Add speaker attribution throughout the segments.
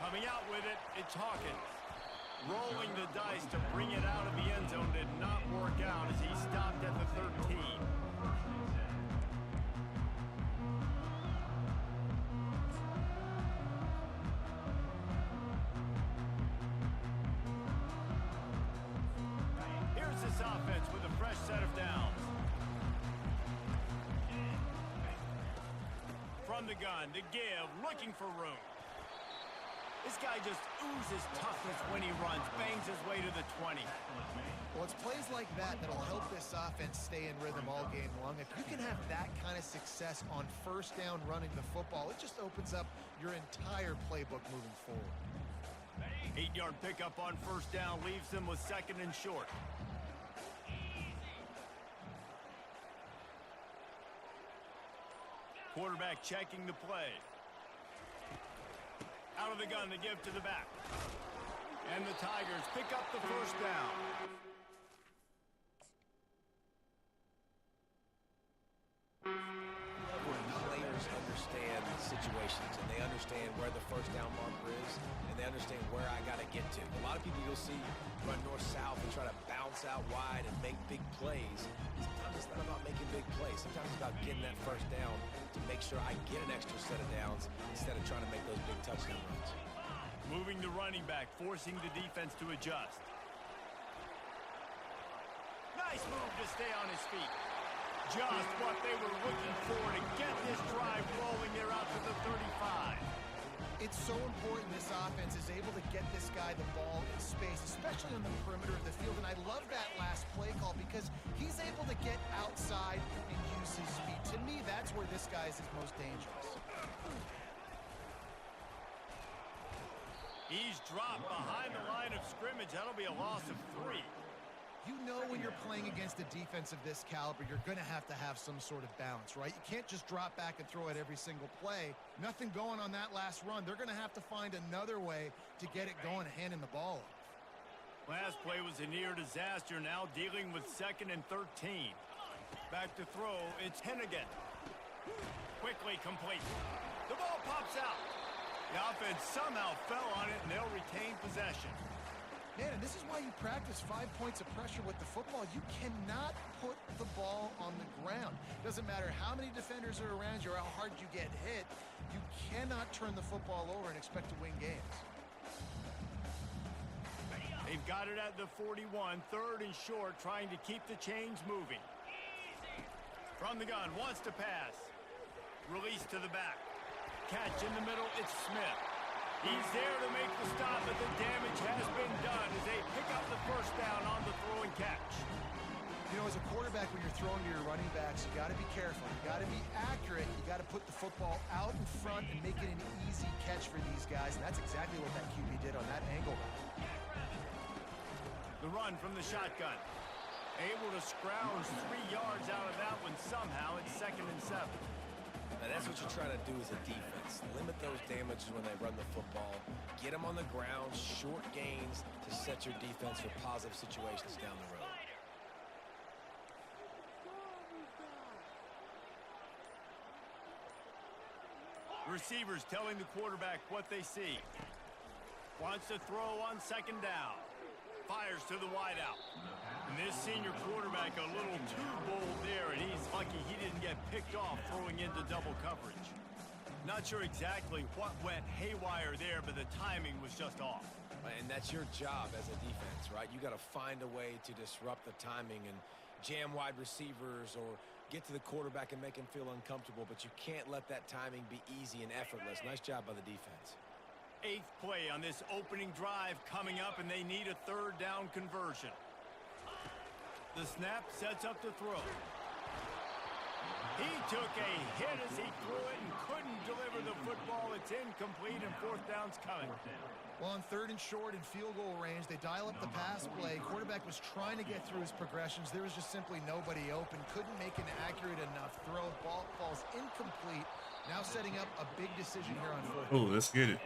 Speaker 1: Coming out with it, it's Hawkins. Rolling the dice to bring it out of the end zone did not work out as he stopped at the 13. Here's this offense with a fresh set of downs. From the gun to give, looking for room. This guy just oozes toughness when he runs, bangs his way to the 20.
Speaker 2: Well, it's plays like that that'll help this offense stay in rhythm all game long. If you can have that kind of success on first down running the football, it just opens up your entire playbook moving forward.
Speaker 1: 8-yard pickup on first down leaves them with second and short. Quarterback checking the play. Out of the gun to give to the back. And the Tigers pick up the first down.
Speaker 3: Players understand situations, and they understand where the first down marker is, and they understand where I got to get to. A lot of people you'll see run north-south and try to bounce out wide and make big plays. Sometimes it's not about making big plays. Sometimes it's about getting that first down to make sure I get an extra set of downs instead of trying to make those big touchdown runs.
Speaker 1: Moving the running back, forcing the defense to adjust. Nice move to stay on his feet. Just what they were looking for to get this drive rolling. They're out to the 35.
Speaker 2: It's so important this offense is able to get this guy the ball in space, especially on the perimeter of the field. And I love that last play call because he's able to get outside and use his speed. To me, that's where this guy is his most dangerous.
Speaker 1: He's dropped behind the line of scrimmage. That'll be a loss of 3.
Speaker 2: You know when you're playing against a defense of this caliber, you're going to have some sort of balance, right? You can't just drop back and throw it every single play. Nothing going on that last run. They're going to have to find another way to get it going, handing the ball off.
Speaker 1: Last play was a near disaster, now dealing with second and 13. Back to throw, it's Hennigan. Quickly complete. The ball pops out. The offense somehow fell on it, and they'll retain possession.
Speaker 2: Man, and this is why you practice 5 points of pressure with the football. You cannot put the ball on the ground. Doesn't matter how many defenders are around you or how hard you get hit. You cannot turn the football over and expect to win games.
Speaker 1: They've got it at the 41, third and short, trying to keep the chains moving. From the gun, wants to pass. Release to the back. Catch in the middle, it's Smith. He's there to make the stop, but the damage has been done as they pick up the first down on the throw and catch.
Speaker 2: You know, as a quarterback, when you're throwing to your running backs, you got to be careful. You got to be accurate. You got to put the football out in front and make it an easy catch for these guys, and that's exactly what that QB did on that angle.
Speaker 1: The run from the shotgun. Able to scrounge 3 yards out of that one somehow. It's second and 7.
Speaker 3: Now that's what you're trying to do as a defense. Limit those damages when they run the football. Get them on the ground, short gains to set your defense for positive situations down the road.
Speaker 1: Receivers telling the quarterback what they see. Wants to throw on second down. Fires to the wideout. And this senior quarterback a little too bold there, and he's lucky he didn't get picked off throwing into double coverage. Not sure exactly what went haywire there, but the timing was just off.
Speaker 3: And that's your job as a defense, right? You got to find a way to disrupt the timing and jam wide receivers or get to the quarterback and make him feel uncomfortable, but you can't let that timing be easy and effortless. Nice job by the defense.
Speaker 1: 8th play on this opening drive coming up, and they need a third down conversion. The snap sets up the throw. He took a hit as he threw it and couldn't deliver the football. It's incomplete and fourth down's coming.
Speaker 2: Well, on 3rd and short in field goal range, they dial up the pass play. Quarterback was trying to get through his progressions. There was just simply nobody open. Couldn't make an accurate enough throw. Ball falls incomplete. Now setting up a big decision here on 4th.
Speaker 4: Oh, let's get it.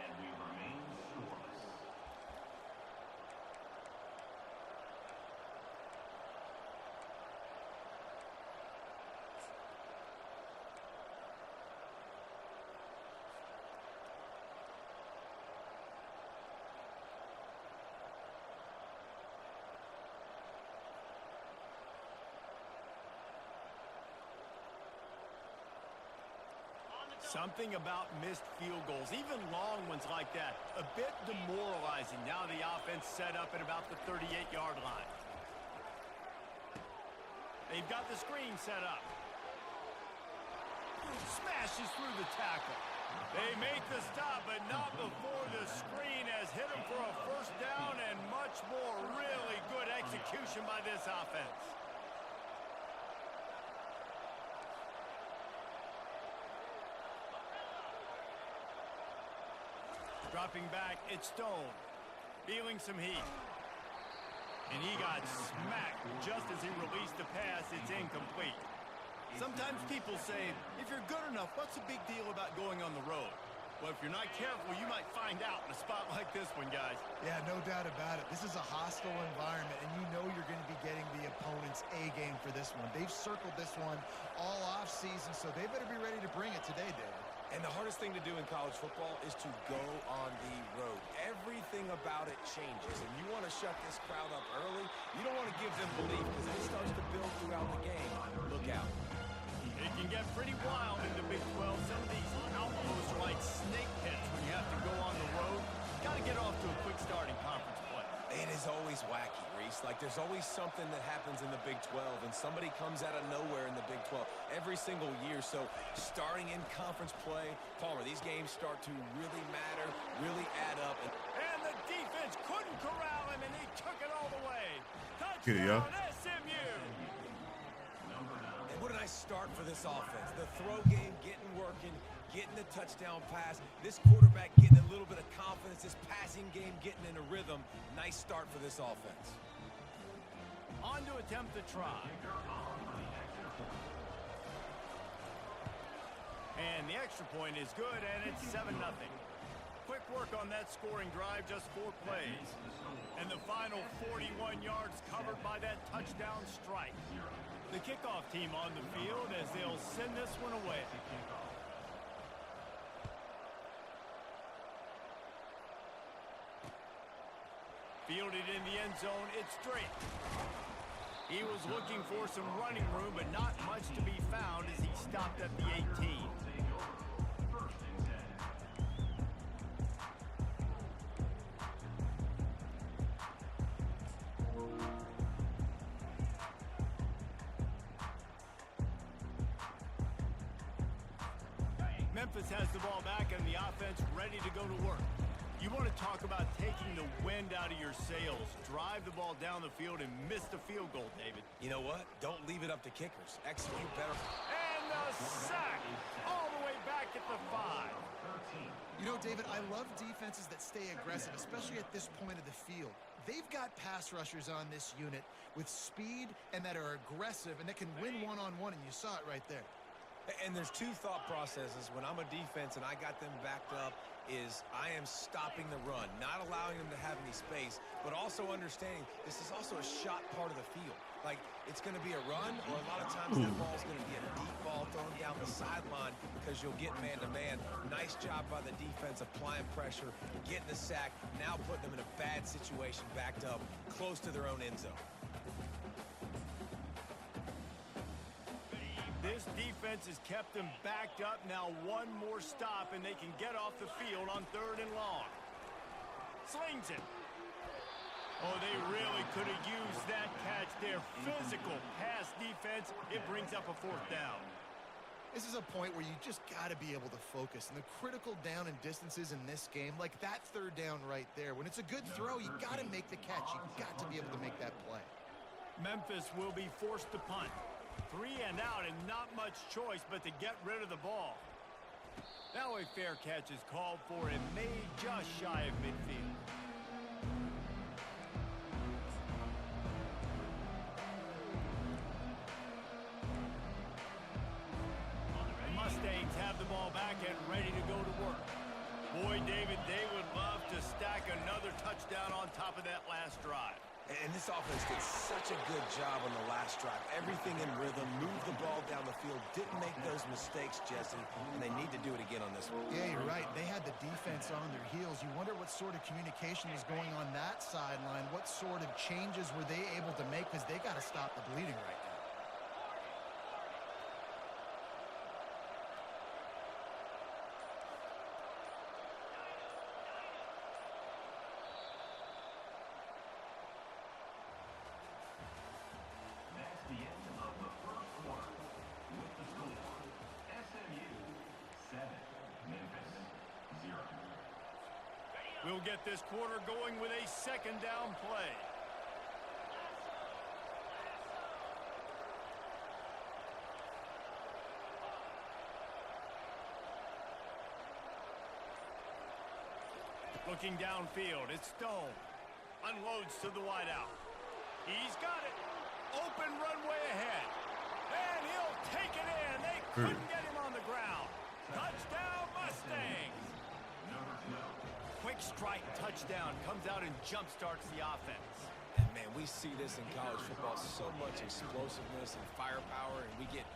Speaker 1: Something about missed field goals, even long ones like that, a bit demoralizing. Now the offense set up at about the 38-yard line. They've got the screen set up. Smashes through the tackle. They make the stop, but not before the screen has hit them for a first down, and much more. Really good execution by this offense. Dropping back, it's Stone. Feeling some heat. And he got smacked just as he released the pass. It's incomplete. Sometimes people say, if you're good enough, what's the big deal about going on the road? Well, if you're not careful, you might find out in a spot like this one, guys.
Speaker 2: Yeah, no doubt about it. This is a hostile environment, and you know you're going to be getting the opponent's A-game for this one. They've circled this one all off-season, so they better be ready to bring it today, David.
Speaker 3: And the hardest thing to do in college football is to go on the road. Everything about it changes, and you want to shut this crowd up early. You don't want to give them belief, because if it starts to build throughout the game, look out.
Speaker 1: It can get pretty wild in the Big 12. Some of these outposts are like snake pits when you have to go on the road. Got to get off to a quick start in conference play.
Speaker 3: It is always wacky, Reese. Like, there's always something that happens in the Big 12, and somebody comes out of nowhere in the Big 12 every single year. So, starting in conference play, Palmer, these games start to really matter, really add up.
Speaker 1: And the defense couldn't corral him, and he took it all the way.
Speaker 4: Get it, y'all.
Speaker 1: Touchdown, SMU.
Speaker 3: And what a nice start for this offense. The throw game getting working, getting the touchdown pass. This quarterback getting a little bit of confidence. This passing game getting in a rhythm. Nice start for this offense.
Speaker 1: On to attempt the try. And the extra point is good, and it's 7-0. Quick work on that scoring drive, just 4 plays. And the final 41 yards covered by that touchdown strike. The kickoff team on the field as they'll send this one away. Fielded in the end zone, it's straight. He was looking for some running room, but not much to be found as he stopped at the 18. Memphis has the ball back and the offense ready to go to work. You want to talk about taking the wind out of your sails. Drive the ball down the field and miss the field goal, David.
Speaker 3: You know what? Don't leave it up to kickers. Execute better.
Speaker 1: And the sack all the way back at the 5.
Speaker 2: You know, David, I love defenses that stay aggressive, especially at this point of the field. They've got pass rushers on this unit with speed and that are aggressive and that can win one-on-one, and you saw it right there.
Speaker 3: And there's 2 thought processes when I'm a defense and I got them backed up is I am stopping the run, not allowing them to have any space, but also understanding this is also a shot part of the field. Like, it's going to be a run, or a lot of times that ball's going to be a deep ball thrown down the sideline because you'll get man-to-man. Nice job by the defense applying pressure, getting the sack, now putting them in a bad situation backed up close to their own end zone.
Speaker 1: This defense has kept them backed up. Now one more stop, and they can get off the field on 3rd and long. Slings it. Oh, they really could have used that catch there. Physical pass defense. It brings up a 4th down.
Speaker 2: This is a point where you just got to be able to focus. And the critical down and distances in this game, like that 3rd down right there, when it's a good throw, you got to make the catch. You got to be able to make that play.
Speaker 1: Memphis will be forced to punt. 3 and out and not much choice but to get rid of the ball. Now a fair catch is called for and made just shy of midfield. The Mustangs have the ball back and ready to go to work. Boy, David, they would love to stack another touchdown on top of that last drive.
Speaker 3: And this offense did such a good job on the last drive. Everything in rhythm, moved the ball down the field, didn't make those mistakes, Jesse, and they need to do it again on this one.
Speaker 2: Yeah, you're right. They had the defense on their heels. You wonder what sort of communication was going on that sideline. What sort of changes were they able to make, because they got to stop the bleeding right now.
Speaker 1: We'll get this quarter going with a second down play. Looking downfield, it's Stone. Unloads to the wideout. He's got it. Open runway ahead. And he'll take it in. They couldn't get him on the ground. Touchdown, Mustangs. Quick strike touchdown comes out and jump-starts the offense.
Speaker 3: And, man, we see this in college football, so much explosiveness and firepower, and we get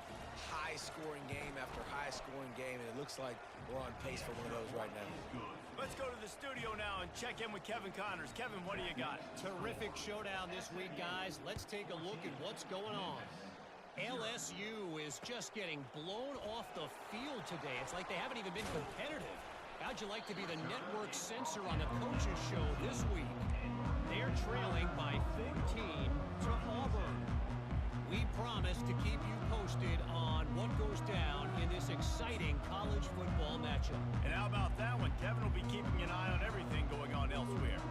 Speaker 3: high-scoring game after high-scoring game, and it looks like we're on pace for one of those right now.
Speaker 1: Let's go to the studio now and check in with Kevin Connors. Kevin, what do you got?
Speaker 5: Terrific showdown this week, guys. Let's take a look at what's going on. LSU is just getting blown off the field today. It's like they haven't even been competitive. How'd you like to be the network censor on the coaches show this week? They're trailing by 14 to Auburn. We promise to keep you posted on what goes down in this exciting college football matchup.
Speaker 1: And how about that one? Kevin will be keeping an eye on everything going on elsewhere.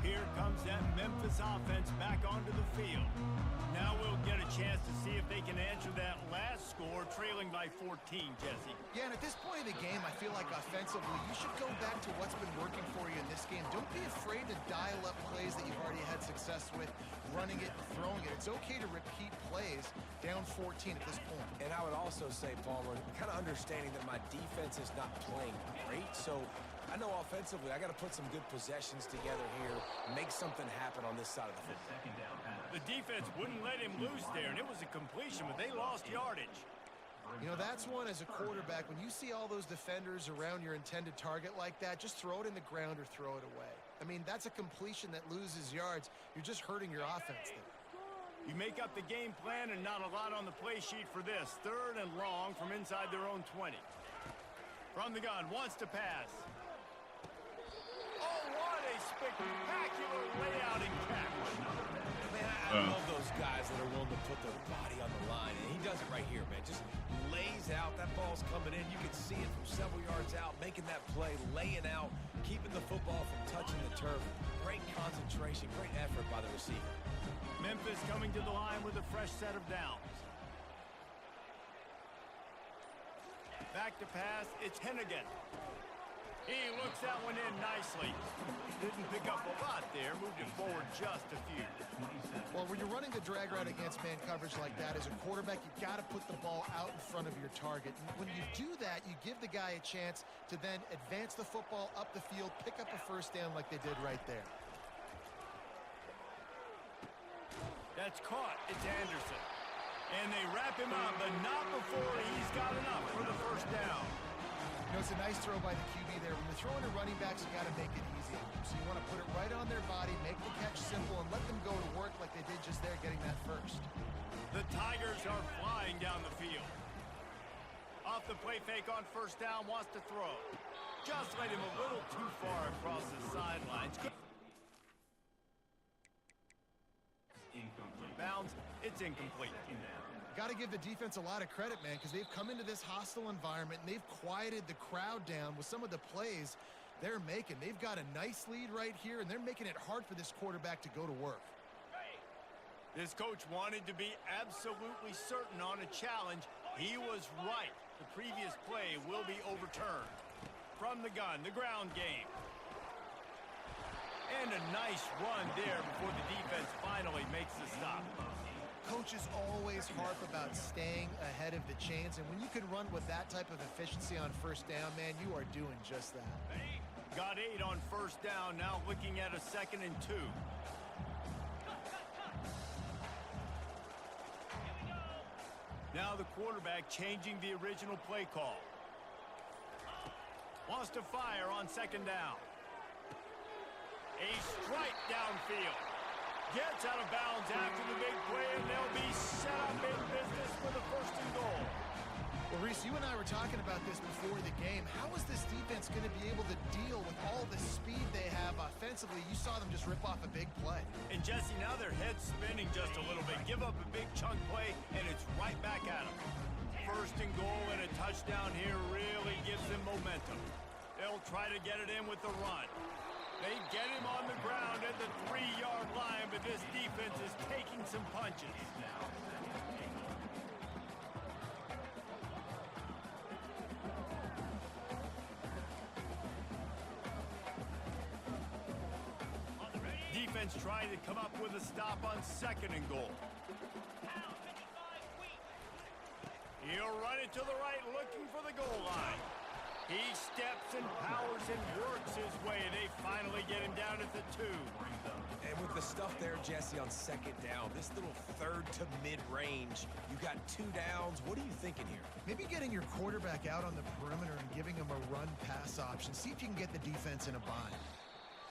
Speaker 1: Here comes that Memphis offense back onto the field. Now we'll get a chance to see if they can answer that last score, trailing by 14, Jesse.
Speaker 2: Yeah, and at this point of the game, I feel like offensively, you should go back to what's been working for you in this game. Don't be afraid to dial up plays that you've already had success with, running it and throwing it. It's okay to repeat plays down 14 at this point.
Speaker 3: And I would also say, Palmer, kind of understanding that my defense is not playing great, so I know offensively I got to put some good possessions together here, make something happen on this side of the football.
Speaker 1: The defense wouldn't let him loose there, and it was a completion, but they lost yardage.
Speaker 2: You know, that's one as a quarterback. When you see all those defenders around your intended target like that, just throw it in the ground or throw it away. I mean, that's a completion that loses yards. You're just hurting your offense there.
Speaker 1: You make up the game plan and not a lot on the play sheet for this. 3rd and long from inside their own 20. From the gun, wants to pass. Oh, what a spectacular layout and catch.
Speaker 3: Man, I love those guys that are willing to put their body on the line, and he does it right here, man. Just lays out. That ball's coming in. You can see it from several yards out, making that play, laying out, keeping the football from touching the turf. Great concentration, great effort by the receiver.
Speaker 1: Memphis coming to the line with a fresh set of downs. Back to pass, it's Hennigan. He looks that one in nicely. Didn't pick up a lot there, moved it forward just a few.
Speaker 2: Well, when you're running the drag route against man coverage like that, as a quarterback, you've got to put the ball out in front of your target. And when you do that, you give the guy a chance to then advance the football up the field, pick up a first down like they did right there.
Speaker 1: That's caught. It's Anderson. And they wrap him up, but not before he's got enough for the first down.
Speaker 2: You know, it's a nice throw by the QB there. When you're throwing to running backs, you got to make it easy. So you want to put it right on their body, make the catch simple, and let them go to work like they did just there, getting that first.
Speaker 1: The Tigers are flying down the field. Off the play fake on first down, wants to throw. Just let him a little too far across the sidelines. Bounds, it's incomplete.
Speaker 2: Got to give the defense a lot of credit, man, because they've come into this hostile environment and they've quieted the crowd down with some of the plays they're making. They've got a nice lead right here, and they're making it hard for this quarterback to go to work.
Speaker 1: This coach wanted to be absolutely certain on a challenge. He was right. The previous play will be overturned. From the gun, the ground game. And a nice run there before the defense finally makes the stop.
Speaker 2: Coaches always harp about staying ahead of the chains, and when you can run with that type of efficiency on first down, man, you are doing just that.
Speaker 1: Got 8 on first down, now looking at a 2nd and 2. Now the quarterback changing the original play call. Wants to fire on 2nd down. A strike downfield. Gets out of bounds after the big play, and they'll be set up in business for the 1st and goal.
Speaker 2: Well, Reese, you and I were talking about this before the game. How is this defense going to be able to deal with all the speed they have offensively? You saw them just rip off a big play.
Speaker 1: And Jesse, now their head's spinning just a little bit. Give up a big chunk play, and it's right back at them. 1st and goal and a touchdown here really gives them momentum. They'll try to get it in with the run. They get him on the ground at the 3-yard line, but this defense is taking some punches. Defense trying to come up with a stop on 2nd and goal. He'll run it to the right, looking for the goal line. He steps and powers and works his way. They finally get him down at the 2.
Speaker 3: And with the stuff there, Jesse, on 2nd down, this little 3rd to mid-range, you got 2 downs. What are you thinking here?
Speaker 2: Maybe getting your quarterback out on the perimeter and giving him a run-pass option. See if you can get the defense in a bind.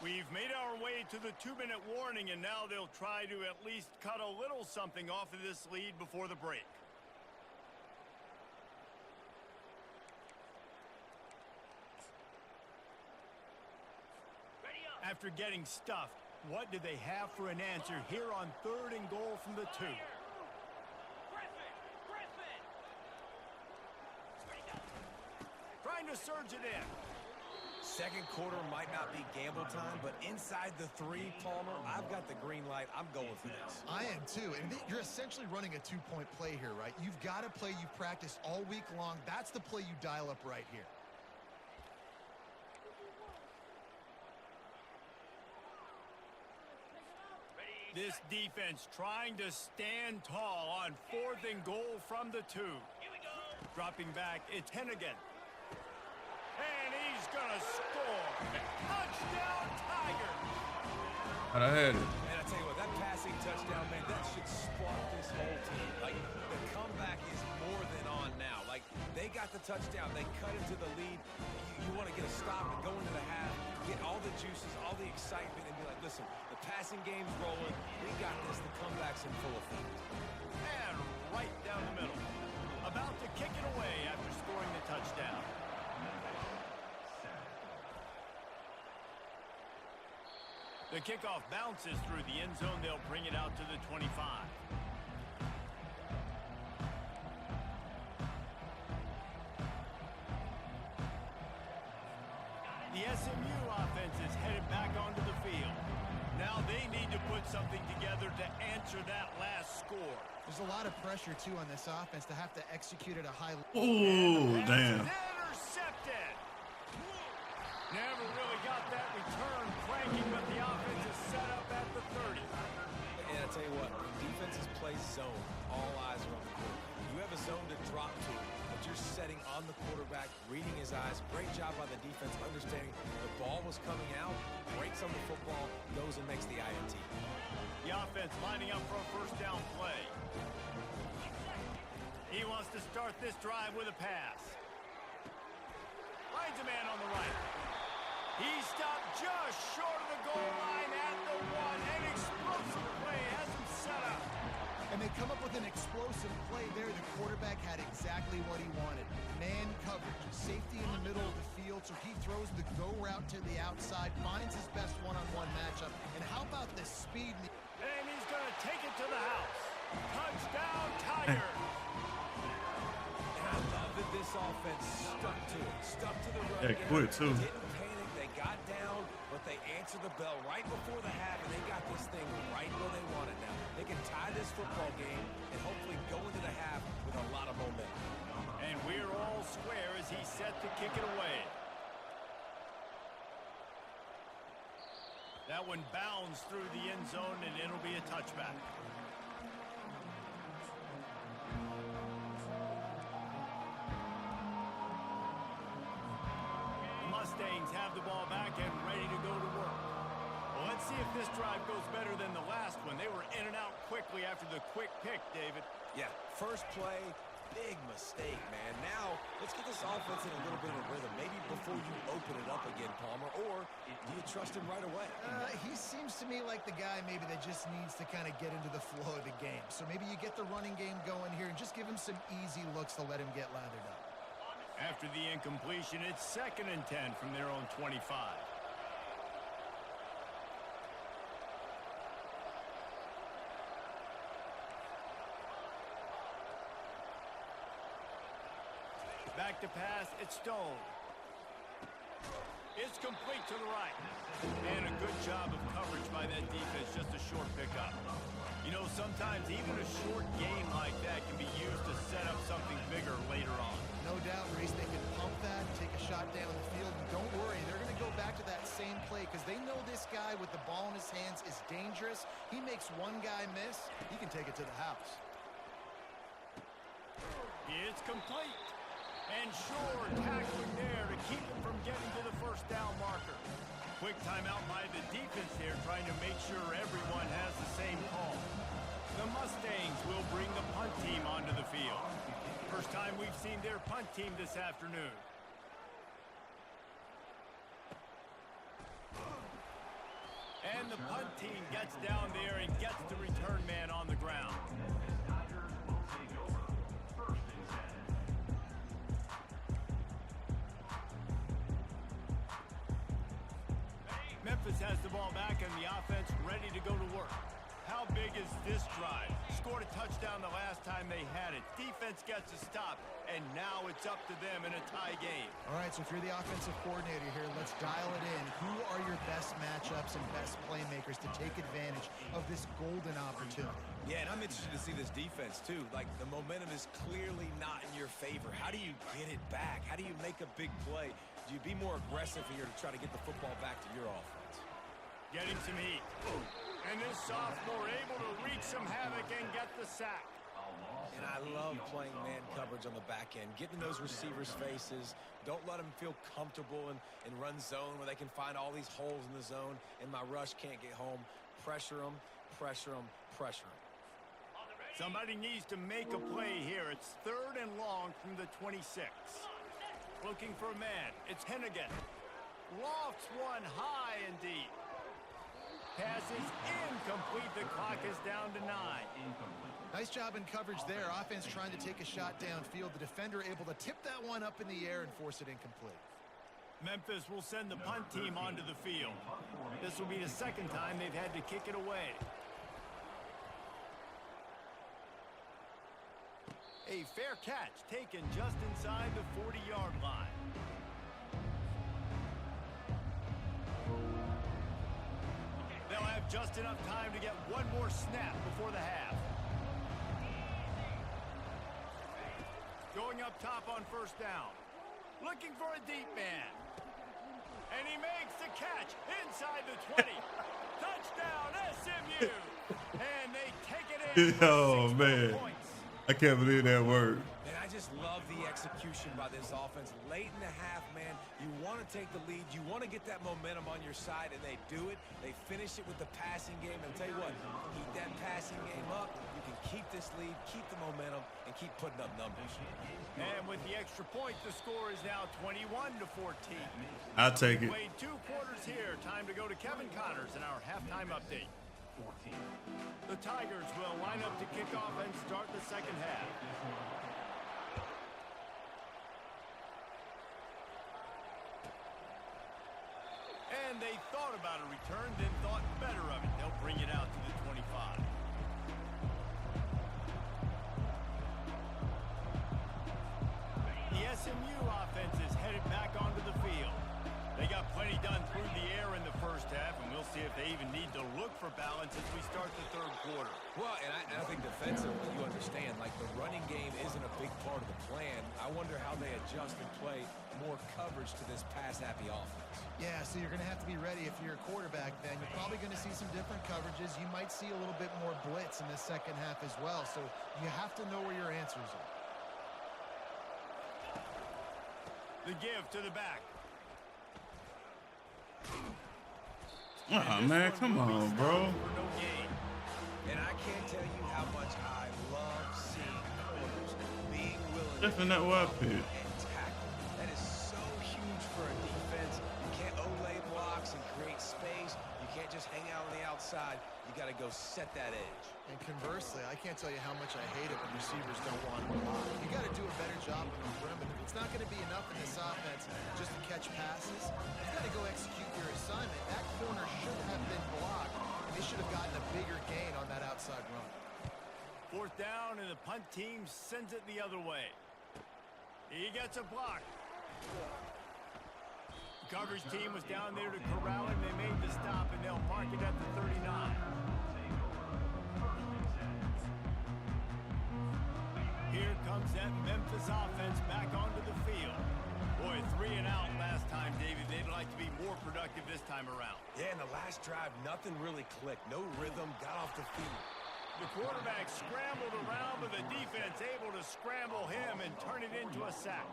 Speaker 1: We've made our way to the 2-minute warning, and now they'll try to at least cut a little something off of this lead before the break. After getting stuffed, what do they have for an answer here on 3rd and goal from the 2? Trying to surge it in.
Speaker 3: 2nd quarter might not be gamble time, but inside the 3, Palmer, I've got the green light. I'm going for this.
Speaker 2: I am too, and you're essentially running a 2-point play here, right? You've got a play you've practiced all week long. That's the play you dial up right here.
Speaker 1: This defense trying to stand tall on 4th and goal from the 2. Dropping back, it's Hennigan. And he's going to score. Touchdown, Tigers!
Speaker 4: And I had it.
Speaker 3: And I tell you what, that passing touchdown, man, that should spark this whole team. Like, the comeback is more than on now. Like, they got the touchdown. They cut into the lead. You want to get a stop and go into the half, get all the juices, all the excitement, and be like, listen, the passing game's rolling. We got this. The comeback's in full effect.
Speaker 1: And right down the middle. About to kick it away after scoring the touchdown. The kickoff bounces through the end zone. They'll bring it out to the 25. The SMU offense is headed back onto the field. Now they need to put something together to answer that last score.
Speaker 2: There's a lot of pressure, too, on this offense to have to execute at a high level.
Speaker 4: Oh, damn.
Speaker 1: Intercepted. Never really got that return cranking, but the offense is set up at the 30.
Speaker 3: And I tell you what, when defenses play zone, all eyes are on the quarterback. You have a zone to drop to, but you're setting on the quarterback, reading his eyes. Great job by the defense, understanding the ball was coming out, breaks on the football, goes and makes the INT.
Speaker 1: The offense lining up for a 1st down play. He wants to start this drive with a pass. Finds a man on the right. He stopped just short of the goal line at the 1. An explosive play has him set up.
Speaker 2: And they come up with an explosive play there. The quarterback had exactly what he wanted. Man coverage, safety in the middle of the field, so he throws the go route to the outside, finds his best one-on-one matchup. And how about the speed?
Speaker 1: And he's going to take it to the house. Touchdown, Tigers.
Speaker 3: And I love that this offense stuck to it, stuck to the run.
Speaker 4: Yeah, quick, too.
Speaker 3: Didn't panic. They got down, but they answered answered the bell right before the half, and they got this thing right where they want it now. They can tie this football game and hopefully go into the half with a lot of momentum.
Speaker 1: And we're all square as he's set to kick it away. That one bounds through the end zone, and it'll be a touchback. The Mustangs have the ball back and ready to go to work. Well, let's see if this drive goes better than the last one. They were in and out quickly after the quick pick, David.
Speaker 3: Yeah, first play, big mistake, man. Now, let's get this offense in a little bit of a rhythm. Maybe before you open it up again, Palmer, or do you trust him right away?
Speaker 2: He seems to me like the guy maybe that just needs to kind of get into the flow of the game. So maybe you get the running game going here and just give him some easy looks to let him get lathered up.
Speaker 1: After the incompletion, it's 2nd and 10 from their own 25. Back to pass, it's Stone. It's complete to the right. And a good job of coverage by that defense, just a short pickup. You know, sometimes even a short game like that can be used to set up something bigger later on.
Speaker 2: No doubt, Reese, they can pump that and take a shot down the field. And don't worry, they're going to go back to that same play because they know this guy with the ball in his hands is dangerous. He makes one guy miss, he can take it to the house.
Speaker 1: It's complete. And Shore tackling there to keep him from getting to the first down marker. Quick timeout by the defense here, trying to make sure everyone has the same call. The Mustangs will bring the punt team onto the field. First time we've seen their punt team this afternoon. And the punt team gets down there and gets the return man on the ground. Memphis has the ball back and the offense ready to go to work. How big is this drive? Scored a touchdown the last time they had it. Defense gets a stop, and now it's up to them in a tie game.
Speaker 2: All right, so if you're the offensive coordinator here, let's dial it in. Who are your best matchups and best playmakers to take advantage of this golden opportunity?
Speaker 3: Yeah, and I'm interested to see this defense, too. Like, the momentum is clearly not in your favor. How do you get it back? How do you make a big play? Do you be more aggressive here to try to get the football back to your offense?
Speaker 1: Getting some heat. And this sophomore able to wreak some havoc and get the sack.
Speaker 3: And I love playing man coverage on the back end, getting in those receivers' faces. Don't let them feel comfortable in run zone where they can find all these holes in the zone and my rush can't get home. Pressure them, pressure them, pressure them.
Speaker 1: Somebody needs to make a play here. It's 3rd and long from the 26. Looking for a man. It's Hennigan. Lofts one high and deep. Pass is incomplete. The clock is down to 9.
Speaker 2: Nice job in coverage there. Offense trying to take a shot downfield. The defender able to tip that one up in the air and force it incomplete.
Speaker 1: Memphis will send the punt team onto the field. This will be the 2nd time they've had to kick it away. A fair catch taken just inside the 40-yard line. They'll have just enough time to get one more snap before the half. Going up top on 1st down. Looking for a deep man. And he makes the catch inside the 20. Touchdown, SMU. And they take it in.
Speaker 4: Oh, man.
Speaker 1: Points.
Speaker 4: I can't believe that word.
Speaker 3: And I just love the execution by this offense. Late in the half, man, you want to take the lead. You want to get that momentum on your side, and they do it. They finish it with the passing game. And I'll tell you what, keep that passing game up. You can keep this lead, keep the momentum, and keep putting up numbers.
Speaker 1: And with the extra point, the score is now 21-14.
Speaker 4: I'll take it.
Speaker 1: Played 2 quarters here. Time to go to Kevin Connors in our halftime update. The Tigers will line up to kick off and start the 2nd half. And they thought about a return, then thought better of it. They'll bring it out to the 25. The SMU offense is headed back onto the field. They got plenty done through the air in the first half, and see if they even need to look for balance as we start the third quarter.
Speaker 3: Well, and I think defensively, you understand, like the running game isn't a big part of the plan. I wonder how they adjust and play more coverage to this pass-happy offense.
Speaker 2: Yeah, so you're going to have to be ready if you're a quarterback then. You're probably going to see some different coverages. You might see a little bit more blitz in the second half as well. So you have to know where your answers are.
Speaker 1: The give to the back.
Speaker 4: Man, come on, bro.
Speaker 3: And I can't tell you how much I love seeing corners being willing
Speaker 4: Definitely not what I picked.
Speaker 3: and tackle. That is so huge for a defense. You can't olay blocks and create space. You can't just hang out on the outside. You got to go set that edge.
Speaker 2: And conversely, I can't tell you how much I hate it when receivers don't want to block. You got to do a better job on the perimeter. It's not going to be enough in this offense just to catch passes. You've got to go execute your assignment. That corner should have been blocked. They should have gotten a bigger gain on that outside run.
Speaker 1: Fourth down, and the punt team sends it the other way. He gets a block. The coverage team was down there to corral him. They made the stop, and they'll mark it at the 39. Here comes that Memphis offense back onto the field. Boy, 3 and out last time, David. They'd like to be more productive this time around.
Speaker 3: Yeah, in the last drive, nothing really clicked. No rhythm, got off the field.
Speaker 1: The quarterback scrambled around, but the defense able to scramble him and turn it into a sack.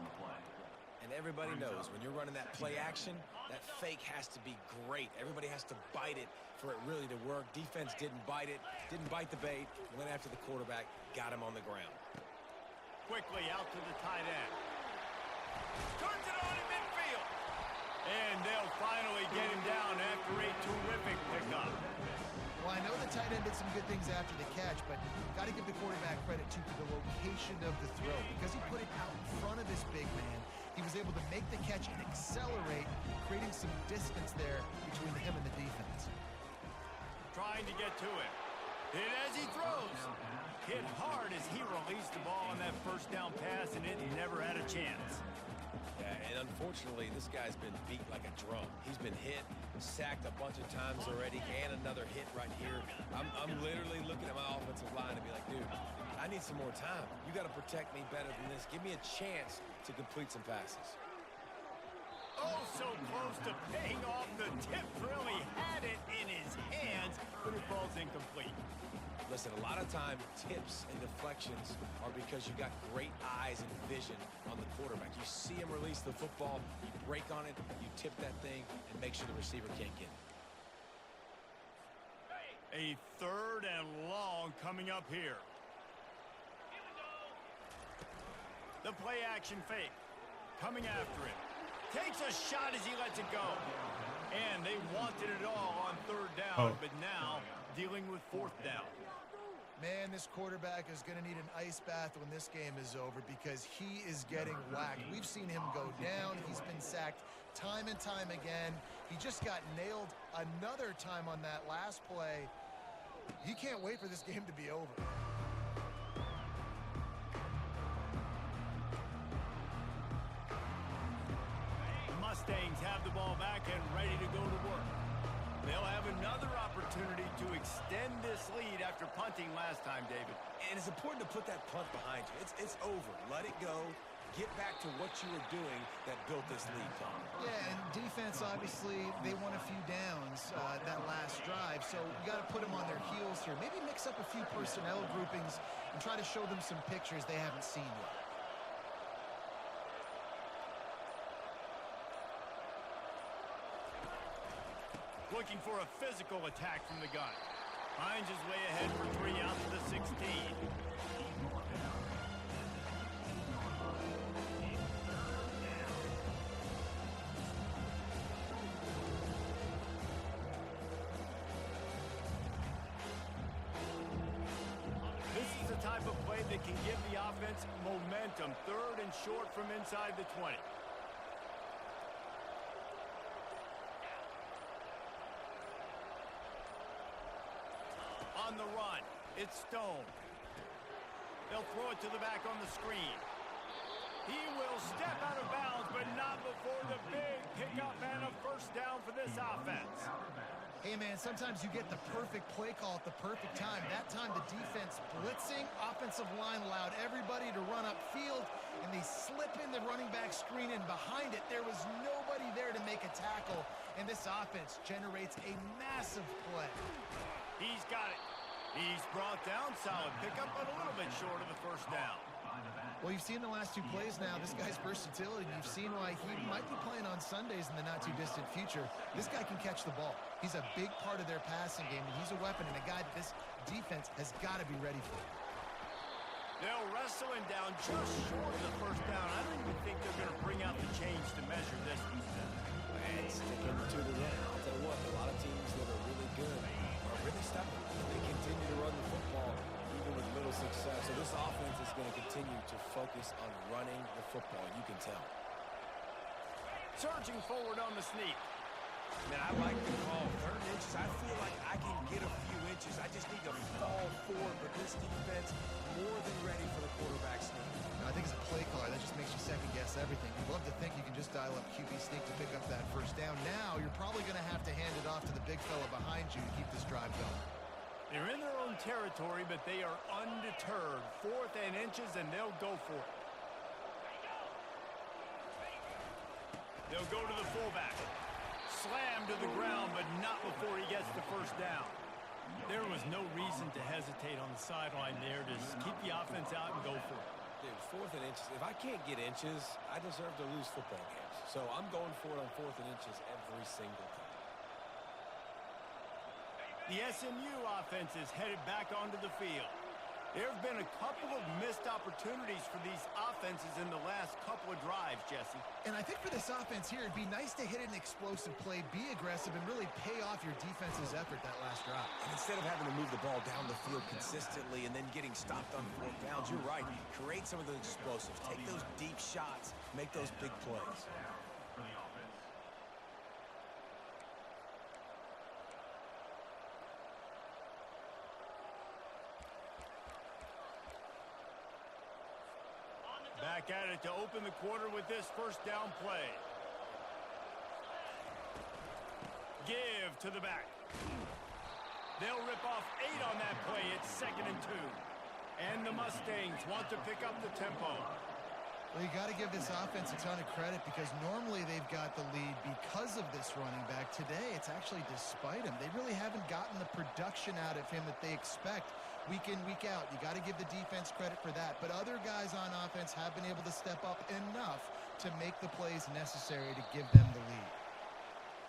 Speaker 3: And everybody knows when you're running that play action, that fake has to be great. Everybody has to bite it for it really to work. Defense didn't bite it, didn't bite the bait, went after the quarterback, got him on the ground.
Speaker 1: Quickly out to the tight end. Turns it on in midfield. And they'll finally get him down after a terrific pickup.
Speaker 2: Well, I know the tight end did some good things after the catch, but got to give the quarterback credit, too, for the location of the throw. Because he put it out in front of his big man, he was able to make the catch and accelerate, creating some distance there between him and the defense.
Speaker 1: Trying to get to it. Hit as he throws. Hit hard as he released the ball on that first down pass, and it never had a chance.
Speaker 3: Yeah, and unfortunately, this guy's been beat like a drum. He's been hit, sacked a bunch of times already, and another hit right here. I'm literally looking at my offensive line and be like, dude, I need some more time. You got to protect me better than this. Give me a chance to complete some passes.
Speaker 1: Oh, so close to paying off. The tip really had it in his hands, but it falls incomplete.
Speaker 3: Listen, a lot of time, tips and deflections are because you got great eyes and vision on the quarterback. You see him release the football, you break on it, you tip that thing, and make sure the receiver can't get it.
Speaker 1: A third and long coming up here. The play action fake. Coming after him. Takes a shot as he lets it go. And they wanted it all on third down, but now dealing with fourth down.
Speaker 2: Man, this quarterback is going to need an ice bath when this game is over because he is getting whacked. We've seen him go down. He's been sacked time and time again. He just got nailed another time on that last play. He can't wait for this game to be over.
Speaker 1: The Mustangs have the ball back and ready to go to work. They'll have another opportunity to extend this lead after punting last time, David.
Speaker 3: And it's important to put that punt behind you. It's over. Let it go. Get back to what you were doing that built this lead, Tom.
Speaker 2: Yeah, and defense, obviously, they won a few downs that last drive, so you got to put them on their heels here. Maybe mix up a few personnel groupings and try to show them some pictures they haven't seen yet.
Speaker 1: Looking for a physical attack from the gun. Finds his way ahead for 3 out to the 16. This is the type of play that can give the offense momentum. Third and short from inside the 20. On the run, it's Stone. They'll throw it to the back on the screen. He will step out of bounds, but not before the big pickup and a first down for this offense.
Speaker 2: Hey, man, sometimes you get the perfect play call at the perfect time. That time the defense blitzing, offensive line allowed everybody to run upfield, and they slip in the running back screen, and behind it there was nobody there to make a tackle, and this offense generates a massive play.
Speaker 1: He's got it. He's brought down, solid pickup, but a little bit short of the first down.
Speaker 2: Well, you've seen the last 2 plays now, this guy's versatility. You've seen why he might be playing on Sundays in the not-too-distant future. This guy can catch the ball. He's a big part of their passing game, and he's a weapon and a guy that this defense has got to be ready for.
Speaker 1: They'll wrestle him down just short of the first down. I don't even think they're going to bring out the chains to measure this one.
Speaker 3: And sticking to the run. I'll tell you what, a lot of teams that are really good are really stubborn. They continue to run the football even with little success. So this offense is going to continue to focus on running the football. You can tell.
Speaker 1: Surging forward on the sneak.
Speaker 3: Man, I like the call. 3rd and inches. I feel like I can get a few inches. I just need to fall forward. But this defense more than ready for the quarterback sneak.
Speaker 2: I think as a play caller, that just makes you second-guess everything. You'd love to think you can just dial up QB sneak to pick up that first down. Now, you're probably going to have to hand it off to the big fella behind you to keep this drive going.
Speaker 1: They're in their own territory, but they are undeterred. 4th and inches, and they'll go for it. They'll go to the fullback. Slam to the ground, but not before he gets the first down. There was no reason to hesitate on the sideline there. Just keep the offense out and go for it.
Speaker 3: Dude, 4th and inches. If I can't get inches, I deserve to lose football games. So I'm going for it on 4th and inches every single time.
Speaker 1: The SMU offense is headed back onto the field. There have been a couple of missed opportunities for these offenses in the last couple of drives, Jesse.
Speaker 2: And I think for this offense here, it'd be nice to hit an explosive play, be aggressive, and really pay off your defense's effort that last drive.
Speaker 3: And instead of having to move the ball down the field consistently and then getting stopped on 4th downs, you're right. Create some of those explosives. Take those deep shots. Make those big plays.
Speaker 1: Back at it to open the quarter with this first down play. Give to the back. They'll rip off 8 on that play. It's 2nd and 2. And the Mustangs want to pick up the tempo.
Speaker 2: Well, you got to give this offense a ton of credit because normally they've got the lead because of this running back. Today, it's actually despite him. They really haven't gotten the production out of him that they expect week in, week out. You got to give the defense credit for that. But other guys on offense have been able to step up enough to make the plays necessary to give them the lead.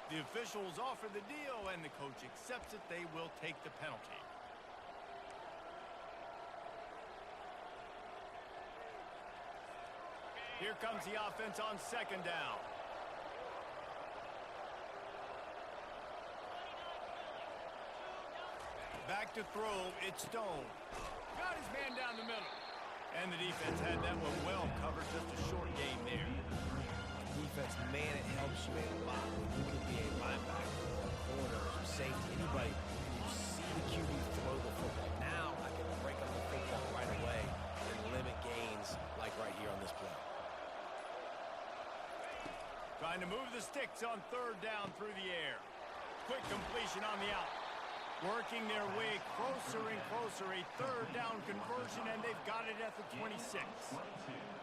Speaker 1: The officials offer the deal, and the coach accepts it. They will take the penalty. Here comes the offense on 2nd down. Back to throw, it's Stone. Got his man down the middle. And the defense had that one well covered, just a short game there.
Speaker 3: Defense, man, it helps you a lot when you can be a linebacker, a corner, a safety, anybody. You see the QB throw the football. Now I can break up the football right away and limit gains like right here on this play.
Speaker 1: Trying to move the sticks on 3rd down through the air. Quick completion on the out. Working their way closer and closer. A 3rd down conversion, and they've got it at the 26.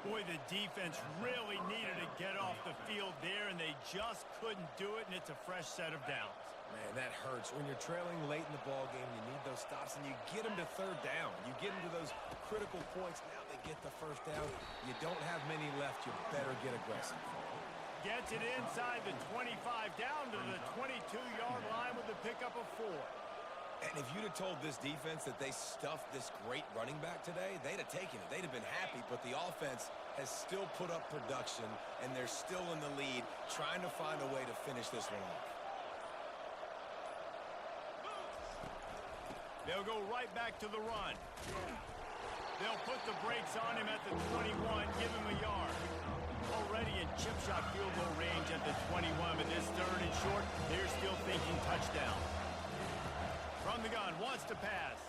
Speaker 1: Boy, the defense really needed to get off the field there, and they just couldn't do it, and it's a fresh set of downs.
Speaker 3: Man, that hurts. When you're trailing late in the ball game, you need those stops, and you get them to 3rd down. You get them to those critical points. Now they get the 1st down. You don't have many left. You better get aggressive.
Speaker 1: Gets it inside the 25, down to the 22-yard line with the pickup of 4.
Speaker 3: And if you'd have told this defense that they stuffed this great running back today, they'd have taken it. They'd have been happy, but the offense has still put up production, and they're still in the lead, trying to find a way to finish this one off.
Speaker 1: They'll go right back to the run. They'll put the brakes on him at the 21, give him a yard. Already in chip shot field goal range at the 21, but this 3rd and short, they're still thinking touchdown. From the gun, wants to pass.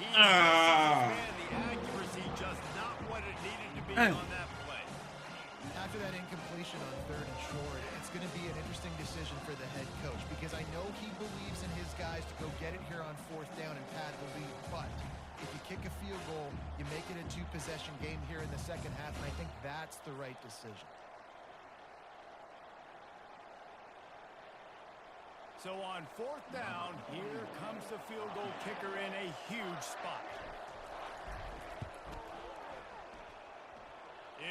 Speaker 1: He man, the accuracy just not what it needed to be on that play.
Speaker 2: After that incompletion on 3rd and short, it's going to be an interesting decision for the head coach because I know he believes in his guys to go get it here on fourth down and pad the lead. But if you kick a field goal, you make it a two-possession game here in the second half, and I think that's the right decision.
Speaker 1: So on fourth down, here comes the field goal kicker in a huge spot.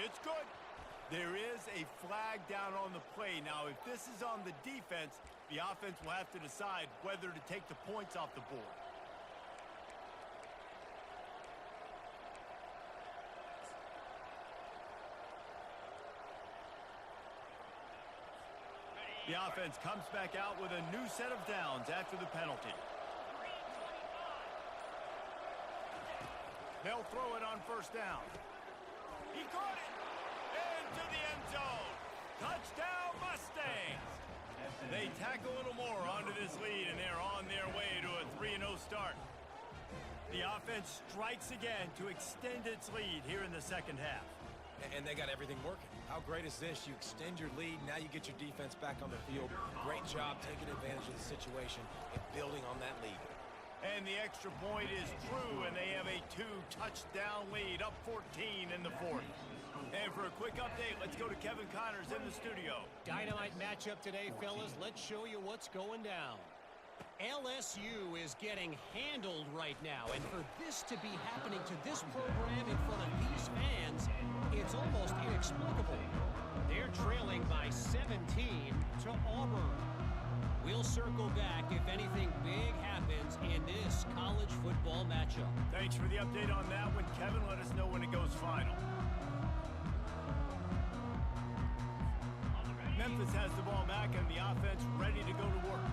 Speaker 1: It's good. There is a flag down on the play. Now, if this is on the defense, the offense will have to decide whether to take the points off the board. The offense comes back out with a new set of downs after the penalty. They'll throw it on first down. He caught it into the end zone. Touchdown, Mustangs. They tack a little more onto this lead, and they're on their way to a 3-0 start. The offense strikes again to extend its lead here in the second half.
Speaker 3: And they got everything working. How great is this? You extend your lead, now you get your defense back on the field. Great job taking advantage of the situation and building on that lead.
Speaker 1: And the extra point is true, and they have a 2-touchdown lead, up 14 in the fourth. And for a quick update, let's go to Kevin Connors in the studio.
Speaker 5: Dynamite matchup today, fellas. Let's show you what's going down. LSU is getting handled right now, and for this to be happening to this program in front of these fans, it's almost inexplicable. They're trailing by 17 to Auburn. We'll circle back if anything big happens in this college football matchup.
Speaker 1: Thanks for the update on that one, Kevin. Let us know when it goes final. Memphis has the ball back and the offense ready to go to work.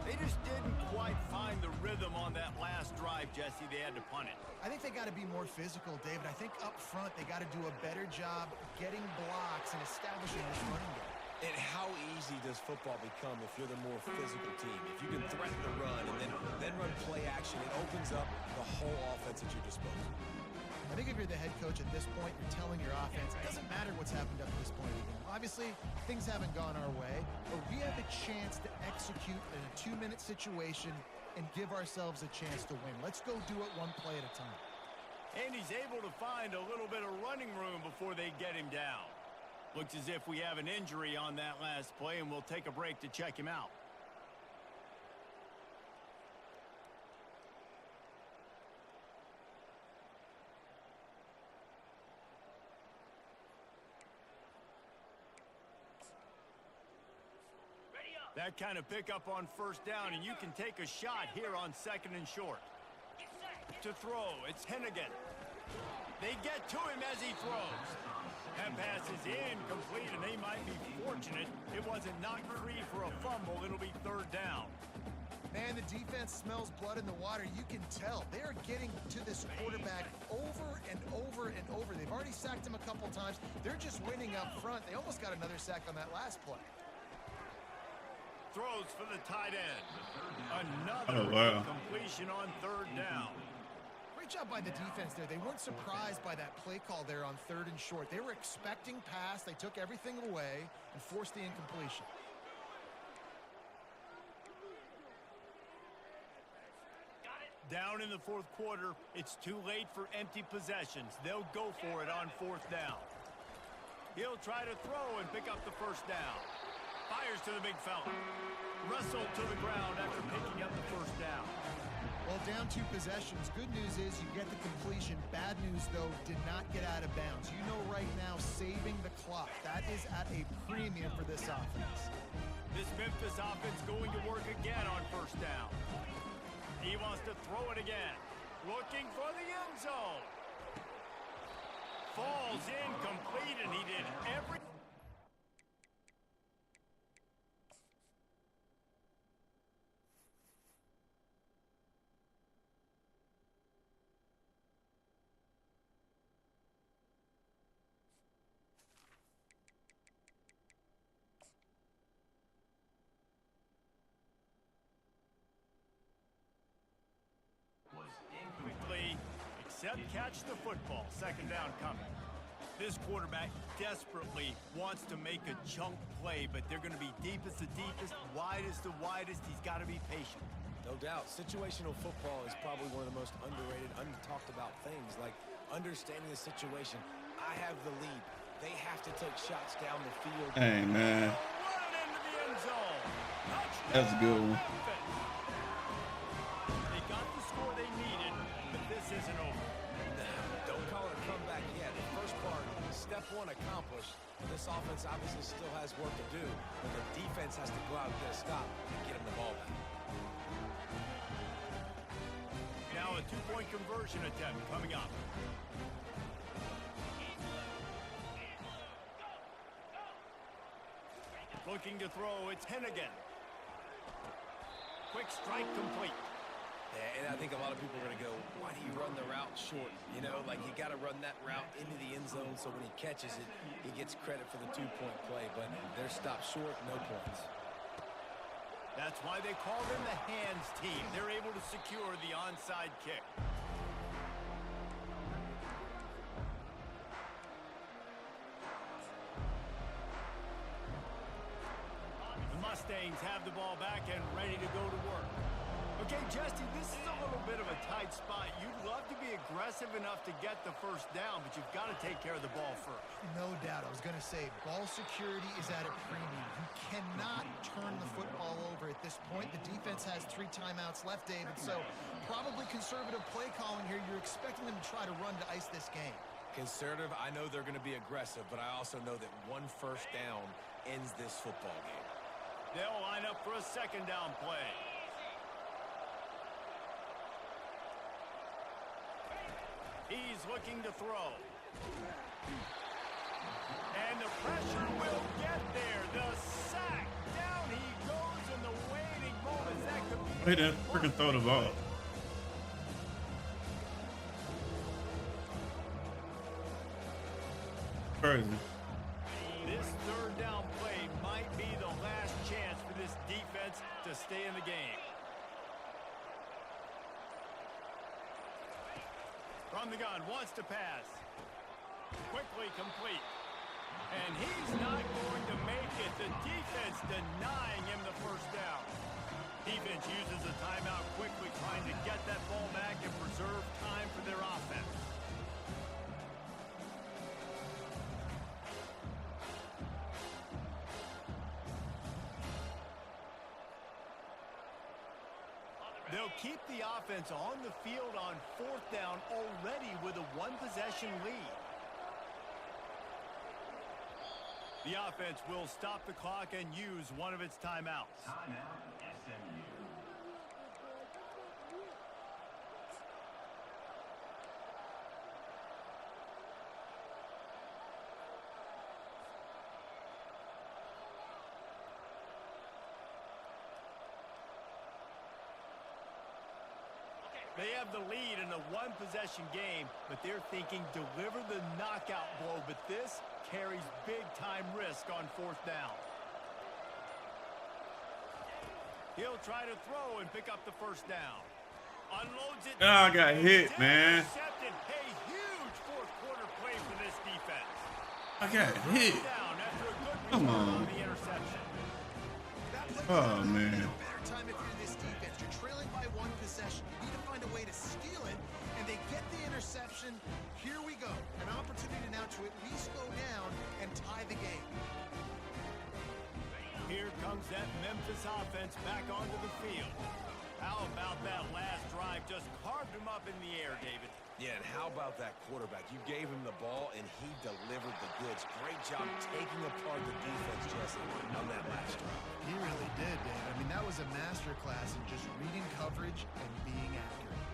Speaker 1: They just didn't quite find the rhythm on that last drive, Jesse. They had to punt it.
Speaker 2: I think they got to be more physical, David. I think up front they got to do a better job getting blocks and establishing this running game.
Speaker 3: And how easy does football become if you're the more physical team? If you can threaten the run and then run play action, it opens up the whole offense at your disposal.
Speaker 2: I think if you're the head coach at this point, you're telling your offense, it doesn't matter what's happened up to this point of the game. Obviously, things haven't gone our way, but we have a chance to execute in a 2-minute situation and give ourselves a chance to win. Let's go do it one play at a time.
Speaker 1: And he's able to find a little bit of running room before they get him down. Looks as if we have an injury on that last play, and we'll take a break to check him out. That kind of pickup on first down, and you can take a shot here on second and short. To throw, it's Hennigan. They get to him as he throws. That pass is incomplete, and they might be fortunate it wasn't knocked free for a fumble. It'll be third down.
Speaker 2: Man, the defense smells blood in the water. You can tell. They are getting to this quarterback over and over and over. They've already sacked him a couple times. They're just winning up front. They almost got another sack on that last play.
Speaker 1: Throws for the tight end. Another completion on third down.
Speaker 2: Great job by the defense there. They weren't surprised by that play call there on third and short. They were expecting pass. They took everything away and forced the incompletion.
Speaker 1: Down in the fourth quarter, it's too late for empty possessions. They'll go for it on fourth down. He'll try to throw and pick up the first down. Fires to the big fella. Wrestled to the ground after picking up the first down.
Speaker 2: Well, down 2 possessions. Good news is you get the completion. Bad news, though, did not get out of bounds. You know right now, saving the clock. That is at a premium for this offense.
Speaker 1: This Memphis offense going to work again on first down. He wants to throw it again. Looking for the end zone. Falls incomplete, and he did every... Quickly, except catch the football. Second down coming. This quarterback desperately wants to make a chunk play, but they're going to be deepest to deepest, widest to widest. He's got to be patient.
Speaker 3: No doubt. Situational football is probably one of the most underrated, untalked about things, like understanding the situation. I have the lead. They have to take shots down the field.
Speaker 4: Hey, man.
Speaker 1: Run it into the end zone. Touchdown,
Speaker 4: That's a good one.
Speaker 1: Memphis. They got the score they needed, but this isn't over.
Speaker 3: Don't call it a comeback yet. The first part, step one accomplished. This offense obviously still has work to do, but the defense has to go out and get a stop and get him the ball back.
Speaker 1: Now a two-point conversion attempt coming up. Looking to throw, it's Hennigan. Quick strike complete.
Speaker 3: Yeah, and I think a lot of people are going to go, why do you run the route short? You know, like you got to run that route into the end zone so when he catches it, he gets credit for the two-point play. But they're stopped short, no points.
Speaker 1: That's why they call them the hands team. They're able to secure the onside kick. The Mustangs have the ball back and ready to go to work. Okay, Jesse, this is a little bit of a tight spot. You'd love to be aggressive enough to get the first down, but you've got to take care of the ball first.
Speaker 2: No doubt. I was going to say, ball security is at a premium. You cannot turn the football over at this point. The defense has 3 timeouts left, David, so probably conservative play calling here. You're expecting them to try to run to ice this game.
Speaker 3: Conservative, I know they're going to be aggressive, but I also know that one first down ends this football game.
Speaker 1: They'll line up for a second down play. He's looking to throw. And the pressure will get there. The sack. Down he goes in the waiting moments. That could be...
Speaker 4: He didn't freaking throw the ball. Crazy.
Speaker 1: This third down play might be the last chance for this defense to stay in the game. From the gun, wants to pass. Quickly complete. And he's not going to make it. The defense denying him the first down. Defense uses a timeout quickly, trying to get that ball back and preserve time for their offense. They'll keep the offense on the field on fourth down already with a one-possession lead. The offense will stop the clock and use one of its timeouts.
Speaker 6: Timeout, SMU.
Speaker 1: They have the lead in a one-possession game, but they're thinking deliver the knockout blow, but this carries big-time risk on fourth down. He'll try to throw and pick up the first down. Unloads it.
Speaker 4: Oh, I got hit, man.
Speaker 1: Intercepted. A huge fourth-quarter play for this defense.
Speaker 4: I got hit.
Speaker 1: Down after a good
Speaker 4: Come
Speaker 1: return
Speaker 4: on.
Speaker 1: the interception.
Speaker 2: That play
Speaker 4: Oh,
Speaker 2: couldn't have
Speaker 4: man.
Speaker 2: been a better time if you're this defense. You're trailing by one possession. You need to find a way to steal it, and they get the interception. Here we go. An opportunity now to at least go down and tie the game.
Speaker 1: Here comes that Memphis offense back onto the field. How about that last drive? Just carved him up in the air, David.
Speaker 3: Yeah, and how about that quarterback? You gave him the ball, and he delivered the goods. Great job taking apart the defense, Jesse, on that last drive.
Speaker 2: He really did, Dave. I mean, that was a masterclass in just reading coverage and being accurate.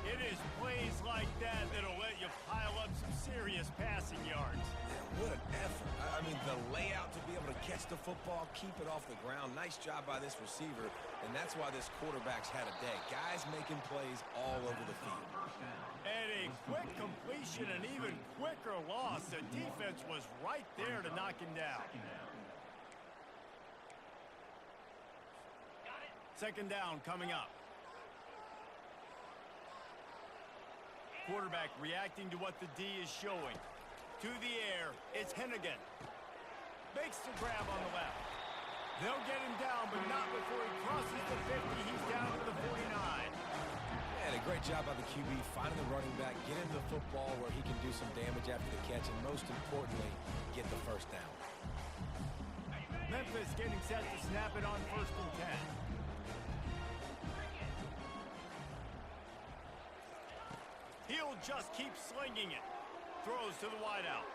Speaker 1: It is plays like that that'll let you pile up some serious passing yards.
Speaker 3: Man, what an effort. I mean, the layout to be able to catch the football, keep it off the ground. Nice job by this receiver, and that's why this quarterback's had a day. Guys making plays all over the field.
Speaker 1: And a quick completion, an even quicker loss. The defense was right there to knock him down. Second down coming up. Quarterback reacting to what the D is showing. to the air. It's Hennigan. Makes the grab on the left. They'll get him down, but not before he crosses the 50. He's down to the 49.
Speaker 3: And a great job by the QB finding the running back, get him the football where he can do some damage after the catch, and most importantly, get the first down.
Speaker 1: Memphis getting set to snap it on 1st and 10. He'll just keep slinging it. Throws to the wideout.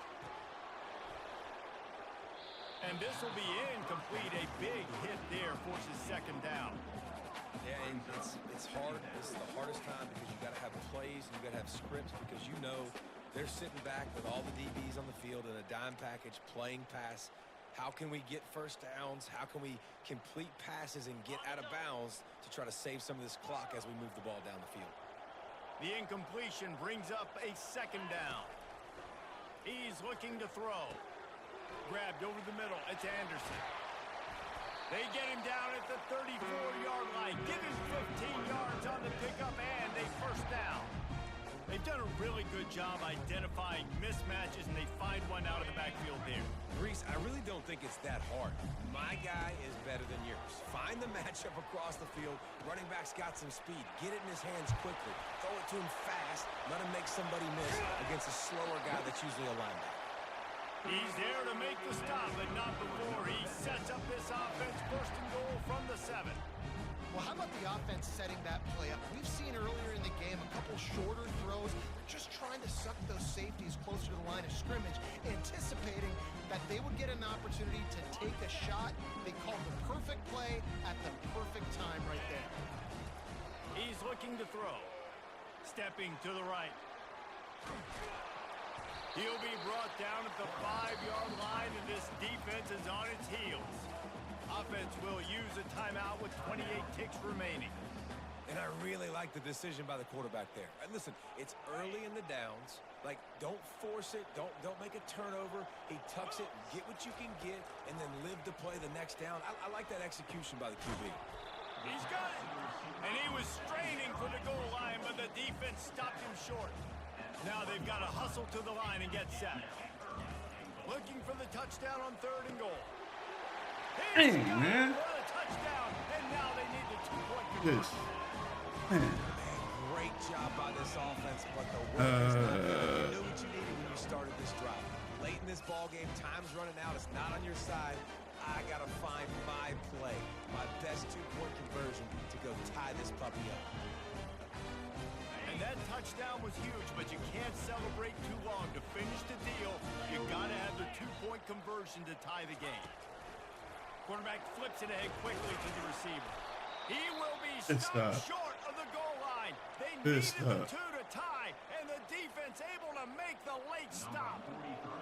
Speaker 1: And this will be incomplete. A big hit there forces 2nd down.
Speaker 3: Yeah, and it's hard. This is the hardest time because you got to have plays and you got to have scripts because you know they're sitting back with all the DBs on the field in a dime package playing pass. How can we get first downs? How can we complete passes and get out of bounds to try to save some of this clock as we move the ball down the field?
Speaker 1: The incompletion brings up a 2nd down. He's looking to throw. Grabbed over the middle. It's Anderson. They get him down at the 34-yard line. Give him 15 yards on the pickup and a 1st down. They've done a really good job identifying mismatches, and they find one out of the backfield there.
Speaker 3: Reese, I really don't think it's that hard. My guy is better than yours. Find the matchup across the field. Running back's got some speed. Get it in his hands quickly. Throw it to him fast. Let him make somebody miss against a slower guy that's usually a linebacker.
Speaker 1: He's there to make the stop, but not before he sets up this offense. 1st and goal from the 7.
Speaker 2: Well, how about the offense setting that play up? We've seen earlier in the game a couple shorter throws. They're just trying to suck those safeties closer to the line of scrimmage, anticipating that they would get an opportunity to take a shot. They called the perfect play at the perfect time right there.
Speaker 1: He's looking to throw. Stepping to the right. He'll be brought down at the 5-yard line, and this defense is on its heels. Offense will use a timeout with 28 ticks remaining.
Speaker 3: And I really like the decision by the quarterback there. And listen, it's early in the downs. Like, don't force it. Don't make a turnover. He tucks it, get what you can get, and then live to play the next down. I like that execution by the QB.
Speaker 1: He's got it. And he was straining for the goal line, but the defense stopped him short. Now they've got to hustle to the line and get set. Looking for the touchdown on 3rd and goal.
Speaker 4: Hey, man.
Speaker 1: For the touchdown, and now they need the 2-point
Speaker 4: This.
Speaker 1: conversion.
Speaker 4: Man.
Speaker 3: Great job by this offense, but the work is not done. You knew what you needed when you started this drive. Late in this ball game, time's running out. It's not on your side. I got to find my play, my best 2-point conversion to go tie this puppy up.
Speaker 1: And that touchdown was huge, but you can't celebrate too long. To finish the deal, you got to have the 2-point conversion to tie the game. Quarterback flips it ahead quickly to the receiver. He will be stopped short of the goal line. They needed the 2 to tie, and the defense able to make the late stop.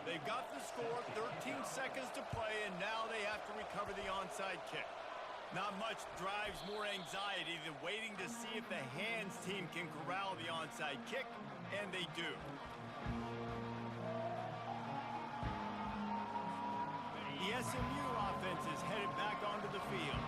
Speaker 1: They've got the score, 13 seconds to play, and now they have to recover the onside kick. Not much drives more anxiety than waiting to see if the hands team can corral the onside kick, and they do. The SMU offense is headed back onto the field.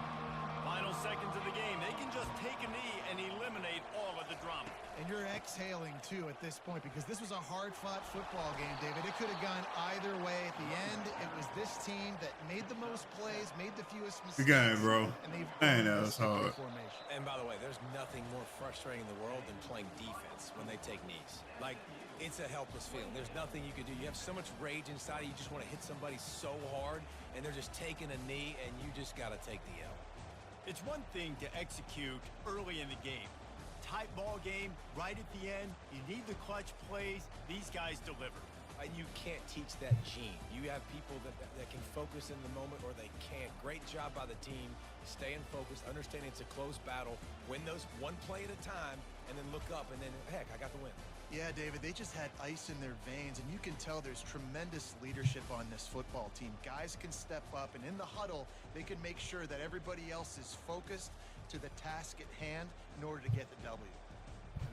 Speaker 1: Final seconds of the game, they can just take a knee and eliminate all of the drama.
Speaker 2: And you're exhaling, too, at this point, because this was a hard-fought football game, David. It could have gone either way. At the end, it was this team that made the most plays, made the fewest mistakes.
Speaker 4: Good game, bro.
Speaker 2: And they've
Speaker 4: Man, that was hard.
Speaker 2: formation.
Speaker 3: And by the way, there's nothing more frustrating in the world than playing defense when they take knees. Like, it's a helpless feeling. There's nothing you can do. You have so much rage inside you just want to hit somebody so hard, and they're just taking a knee, and you just got to take the L.
Speaker 1: It's one thing to execute early in the game. Tight ball game, right at the end, you need the clutch plays. These guys deliver.
Speaker 3: And you can't teach that gene. You have people that can focus in the moment or they can't. Great job by the team, staying focused, understanding it's a close battle, win those one play at a time, and then look up, and then, heck, I got the win.
Speaker 2: Yeah, David, they just had ice in their veins, and you can tell there's tremendous leadership on this football team. Guys can step up, and in the huddle, they can make sure that everybody else is focused to the task at hand in order to get the W.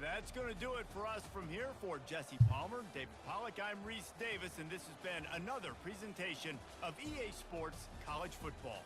Speaker 1: That's going to do it for us from here. For Jesse Palmer, David Pollack, I'm Reese Davis, and this has been another presentation of EA Sports College Football.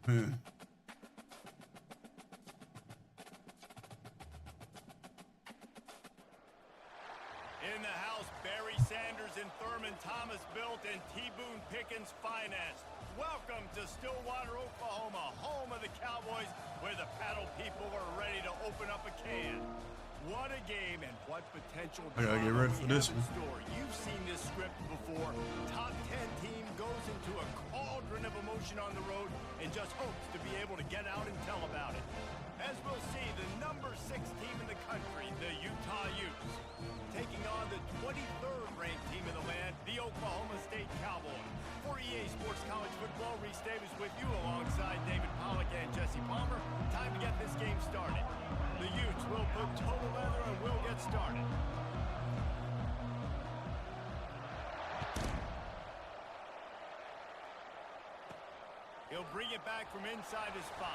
Speaker 4: Man.
Speaker 1: In the house, Barry Sanders and Thurman Thomas built and T. Boone Pickens financed. Welcome to Stillwater, Oklahoma, home of the Cowboys, where the paddle people are ready to open up a can. What a game and what potential
Speaker 4: I gotta get
Speaker 1: drama
Speaker 4: ready
Speaker 1: we
Speaker 4: for this
Speaker 1: have in
Speaker 4: one.
Speaker 1: store. You've seen this script before. Top 10 team goes into a cauldron of emotion on the road and just hopes to be able to get out and tell about it. As we'll see, the number 6 team in the country, the Utah Utes, taking on the 23rd ranked team in the land, the Oklahoma State Cowboys. For EA Sports College Football, Reese Davis with you alongside David Pollack and Jesse Palmer. Time to get this game started. The Utes will put total leather and we'll get started. He'll bring it back from inside his 5.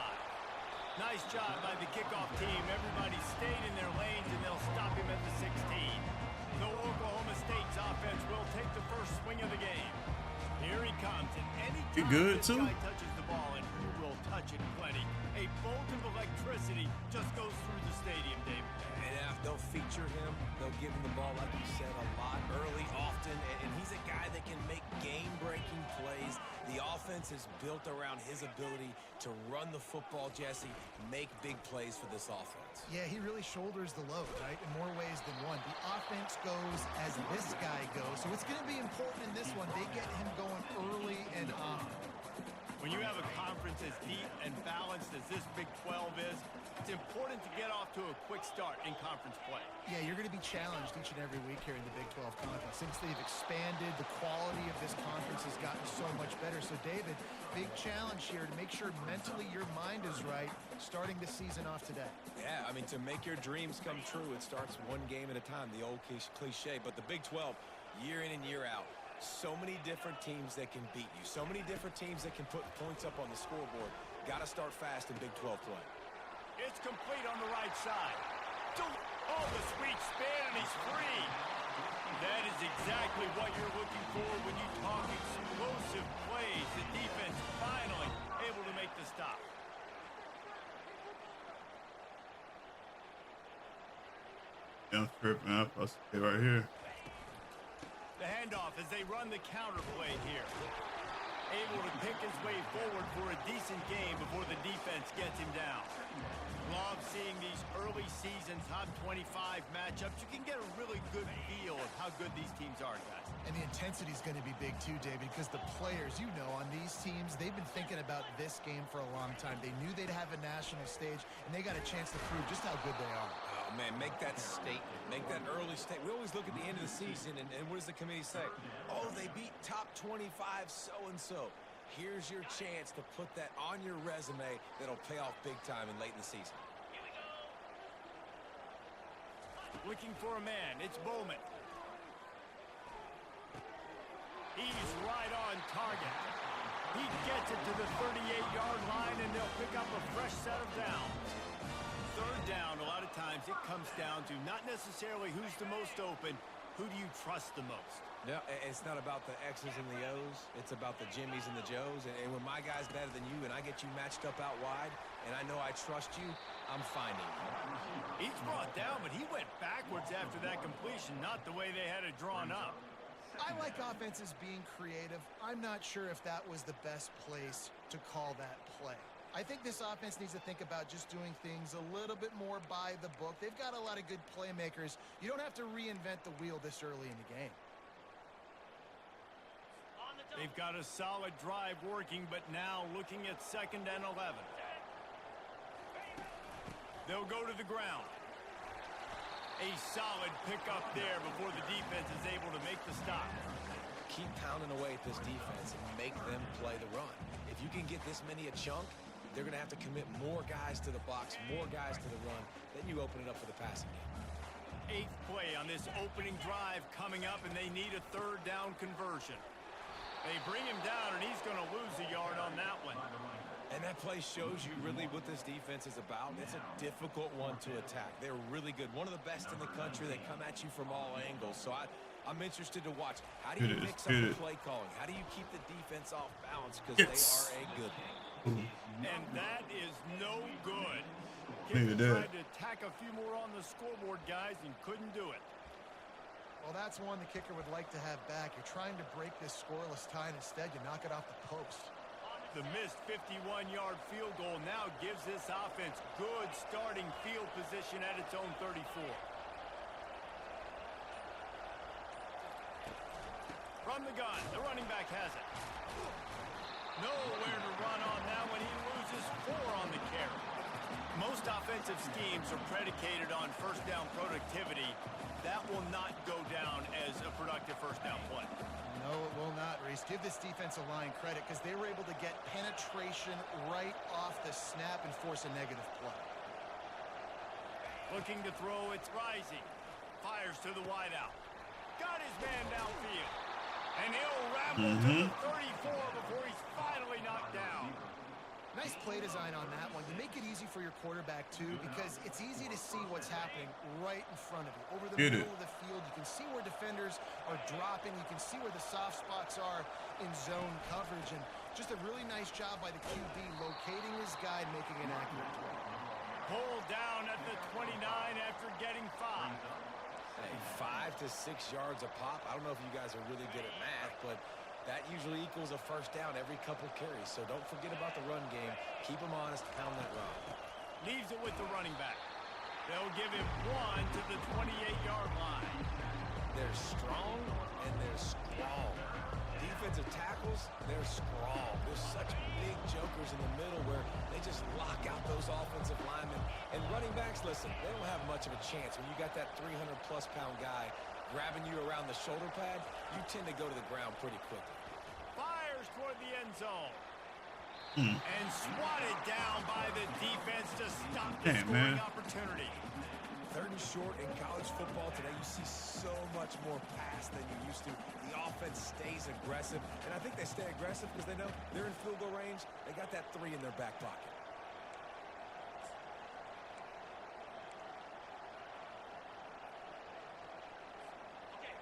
Speaker 1: Nice job by the kickoff team. Everybody stayed in their lanes, and they'll stop him at the 16. So Oklahoma State's offense will take the first swing of the game. Here he comes, and anytime
Speaker 4: good,
Speaker 1: this
Speaker 4: too.
Speaker 1: guy touches the ball, and he will touch it plenty, a bolt of electricity just goes through the stadium, Dave.
Speaker 3: And they'll feature him. They'll give him the ball, like you said, a lot, early, often. And he's a guy that can make game-breaking plays. The offense is built around his ability to run the football, Jesse, make big plays for this offense.
Speaker 2: Yeah, he really shoulders the load, right, in more ways than one. The offense goes as this guy goes, so it's going to be important in this one. They get him going early and often.
Speaker 1: When you have a conference as deep and balanced as this Big 12 is, it's important to get off to a quick start in conference play.
Speaker 2: Yeah, you're going to be challenged each and every week here in the Big 12 Conference. Since they've expanded, the quality of this conference has gotten so much better. So, David, big challenge here to make sure mentally your mind is right starting the season off today.
Speaker 3: Yeah, I mean, to make your dreams come true, it starts one game at a time, the old cliche. But the Big 12, year in and year out, so many different teams that can beat you, so many different teams that can put points up on the scoreboard. Got to start fast in Big 12 play.
Speaker 1: It's complete on the right side. Oh, the sweet spin, and he's free. That is exactly what you're looking for when you talk explosive plays. The defense finally able to make the stop.
Speaker 4: I'm tripping. I'm supposed to stay right here.
Speaker 1: The handoff as they run the counter play here. Able to pick his way forward for a decent game before the defense gets him down. Love seeing these early season top 25 matchups. You can get a really good feel of how good these teams are, guys.
Speaker 2: And the intensity is going to be big too, David, because the players, you know, on these teams, they've been thinking about this game for a long time. They knew they'd have a national stage, and they got a chance to prove just how good they are.
Speaker 3: Oh, man, make that statement. Make that early statement. We always look at the end of the season, and what does the committee say? Oh, they beat top 25 so-and-so. Here's your chance to put that on your resume that'll pay off big time and late in the season.
Speaker 1: Looking for a man. It's Bowman. He's right on target. He gets it to the 38-yard line, and they'll pick up a fresh set of downs. Third down, a lot of times it comes down to not necessarily who's the most open, who do you trust the most?
Speaker 3: No, it's not about the X's and the O's. It's about the Jimmies and the Joes. And when my guy's better than you and I get you matched up out wide and I know I trust you, I'm finding you.
Speaker 1: He's brought down, but he went backwards after that completion, not the way they had it drawn up.
Speaker 2: I like offenses being creative. I'm not sure if that was the best place to call that play. I think this offense needs to think about just doing things a little bit more by the book. They've got a lot of good playmakers. You don't have to reinvent the wheel this early in the game.
Speaker 1: They've got a solid drive working, but now looking at 2nd and 11. They'll go to the ground. A solid pickup there before the defense is able to make the stop.
Speaker 3: Keep pounding away at this defense and make them play the run. If you can get this many a chunk, they're going to have to commit more guys to the box, more guys to the run. Then you open it up for the passing game.
Speaker 1: 8th play on this opening drive coming up, and they need a 3rd down conversion. They bring him down, and he's going to lose a yard on that one.
Speaker 3: And that play shows you really what this defense is about. It's a difficult one to attack. They're really good. One of the best in the country. They come at you from all angles. So I'm interested to watch. How do you mix up the play calling? How do you keep the defense off balance? Because they are a good one.
Speaker 1: And that is no good.
Speaker 4: Kicker
Speaker 1: tried to tack a few more on the scoreboard, guys, and couldn't do it.
Speaker 2: Well, that's one the kicker would like to have back. You're trying to break this scoreless tie, and instead you knock it off the post.
Speaker 1: The missed 51-yard field goal now gives this offense good starting field position at its own 34. From the gun, the running back has it. Nowhere to run on that when he loses 4 on the carry. Most offensive schemes are predicated on first down productivity. That will not go down as a productive first down play.
Speaker 2: No, it will not, Reese. Give this defensive line credit because they were able to get penetration right off the snap and force a negative play.
Speaker 1: Looking to throw, it's rising. Fires to the wideout. Got his man downfield. And he'll ramble to the 34 before he's finally knocked down.
Speaker 2: Nice play design on that one. You make it easy for your quarterback, too, because it's easy to see what's happening right in front of you. Over the middle of the field, you can see where defenders are dropping. You can see where the soft spots are in zone coverage. And just a really nice job by the QB locating his guy and making an accurate play.
Speaker 1: Pulled down at the 29 after getting 5.
Speaker 3: Hey, 5 to 6 yards a pop. I don't know if you guys are really good at math, but that usually equals a first down every couple carries. So don't forget about the run game. Keep them honest. Pound that rock.
Speaker 1: Leaves it with the running back. They'll give him 1 to the 28-yard line.
Speaker 3: They're strong and they're strong. Defensive tackles, they're strong. There's such big jokers in the middle where they just lock out those offensive linemen. And running backs, listen, they don't have much of a chance. When you got that 300-plus pound guy grabbing you around the shoulder pad, you tend to go to the ground pretty quickly.
Speaker 1: Fires toward the end zone. And swatted down by the defense to stop the scoring opportunity.
Speaker 3: 3rd and short in college football today, you see so much more pass than you used to. The offense stays aggressive, and I think they stay aggressive because they know they're in field goal range. They got that 3 in their back pocket.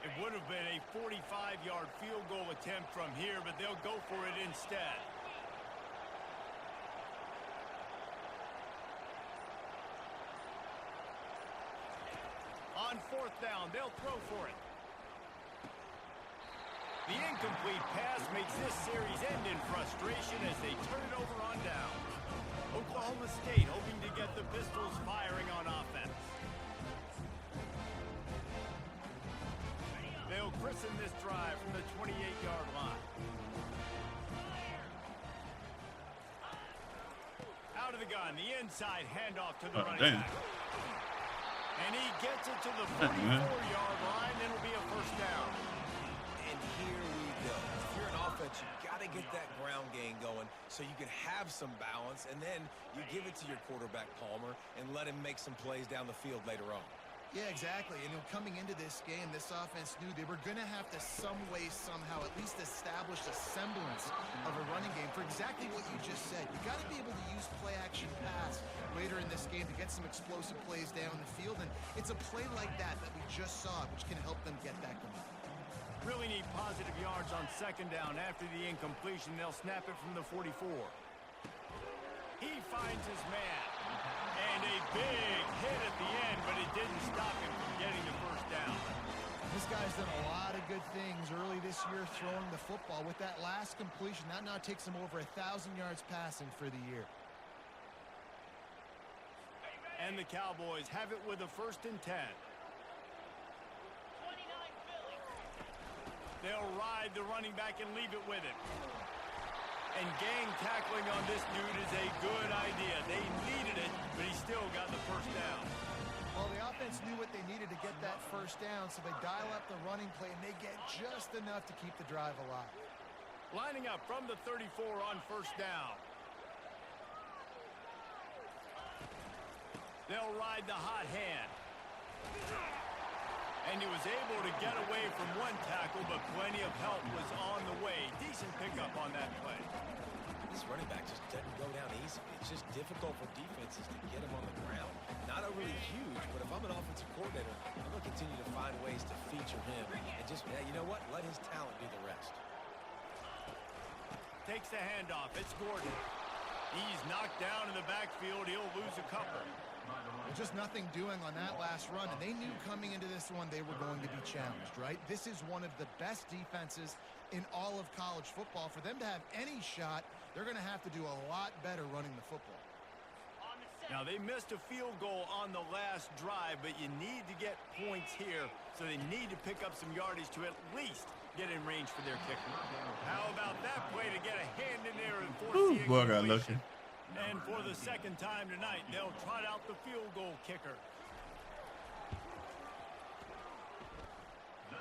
Speaker 1: It would have been a 45-yard field goal attempt from here, but they'll go for it instead. On 4th down, they'll throw for it. The incomplete pass makes this series end in frustration as they turn it over on down. Oklahoma State hoping to get the Pistols firing on offense. They'll christen this drive from the 28-yard line. Out of the gun, the inside handoff to the running back. And he gets it to the 44-yard line. It'll be a first down.
Speaker 3: And here we go. If you're an offense, you got to get that ground game going so you can have some balance, and then you give it to your quarterback, Palmer, and let him make some plays down the field later on.
Speaker 2: Yeah, exactly. And coming into this game, this offense knew they were going to have to some way, somehow, at least establish a semblance of a running game for exactly what you just said. You got to be able to use play-action pass later in this game to get some explosive plays down the field. And it's a play like that that we just saw, which can help them get that going.
Speaker 1: Really need positive yards on 2nd down after the incompletion. They'll snap it from the 44. He finds his man. And a big hit at the end, but it didn't stop him from getting the first down.
Speaker 2: This guy's done a lot of good things early this year throwing the football. With that last completion, that now takes him over 1,000 yards passing for the year.
Speaker 1: And the Cowboys have it with a 1st and 10. They'll ride the running back and leave it with him. And gang tackling on this dude is a good idea. They needed it, but he still got the first down.
Speaker 2: Well, the offense knew what they needed to get that first down, so they dial up the running play, and they get just enough to keep the drive alive.
Speaker 1: Lining up from the 34 on 1st down. They'll ride the hot hand. And he was able to get away from one tackle, but plenty of help was on the way. Decent pickup on that play.
Speaker 3: this running back just doesn't go down easy. It's just difficult for defenses to get him on the ground. Not overly huge, but if I'm an offensive coordinator, I'm going to continue to find ways to feature him and just, yeah, you know what? Let his talent do the rest.
Speaker 1: Takes the handoff. It's Gordon. He's knocked down in the backfield. He'll lose a couple.
Speaker 2: Well, just nothing doing on that last run, and they knew coming into this one they were going to be challenged, right? This is one of the best defenses in all of college football. For them to have any shot, they're going to have to do a lot better running the football.
Speaker 1: Now, they missed a field goal on the last drive, but you need to get points here, so they need to pick up some yardage to at least get in range for their kicker. How about that play to get a hand in there and force the
Speaker 4: boy, got lucky.
Speaker 1: And for the second time tonight, they'll trot out the field goal kicker.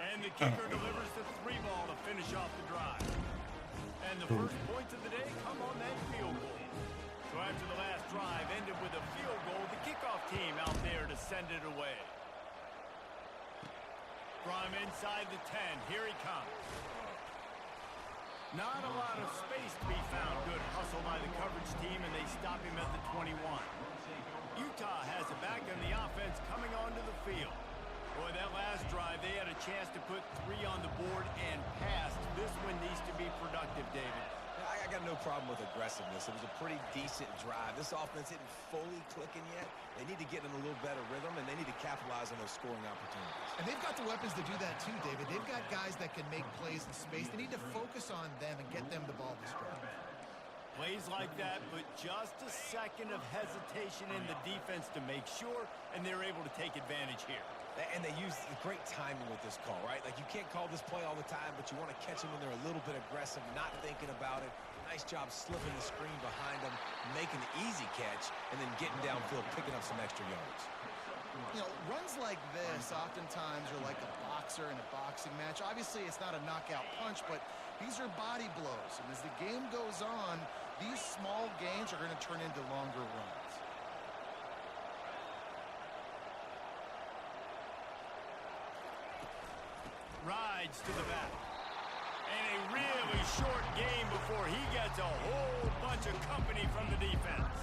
Speaker 1: And the kicker delivers the 3 ball to finish off the drive. And the first points of the day come on that field goal. So after the last drive ended with a field goal, the kickoff team out there to send it away. From inside the 10, here he comes. Not a lot of space to be found. Good hustle by the coverage team, and they stop him at the 21. Utah has it back on the offense coming onto the field. Boy, that last drive, they had a chance to put 3 on the board and passed. This one needs to be productive, David.
Speaker 3: I got no problem with aggressiveness. It was a pretty decent drive. This offense isn't fully clicking yet. They need to get in a little better rhythm, and they need to capitalize on those scoring opportunities.
Speaker 2: And they've got the weapons to do that too, David. They've got guys that can make plays in space. They need to focus on them and get them the ball this drive.
Speaker 1: Plays like that, but just a second of hesitation in the defense to make sure, and they're able to take advantage here.
Speaker 3: And they use great timing with this call, right? Like, you can't call this play all the time, but you want to catch them when they're a little bit aggressive, not thinking about it. Nice job slipping the screen behind them, making the easy catch, and then getting downfield, picking up some extra yards.
Speaker 2: You know, runs like this oftentimes are like a boxer in a boxing match. Obviously, it's not a knockout punch, but these are body blows. And as the game goes on, these small gains are going to turn into longer runs.
Speaker 1: Rides to the back. And a really short game before he gets a whole bunch of company from the defense.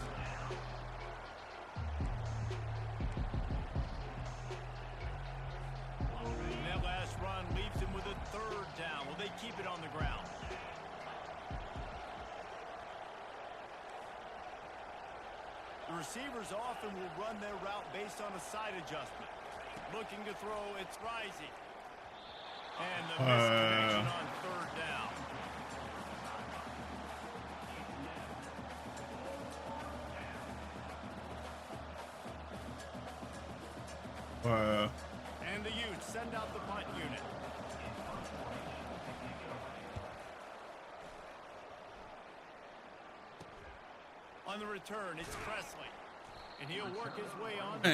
Speaker 1: And that last run leaves him with a 3rd down. Will they keep it on the ground? The receivers often will run their route based on a side adjustment. Looking to throw, it's Rising. And the misconnection on 3rd down. And the Utes send out the punt unit. On the return, it's Presley. And he'll work his way on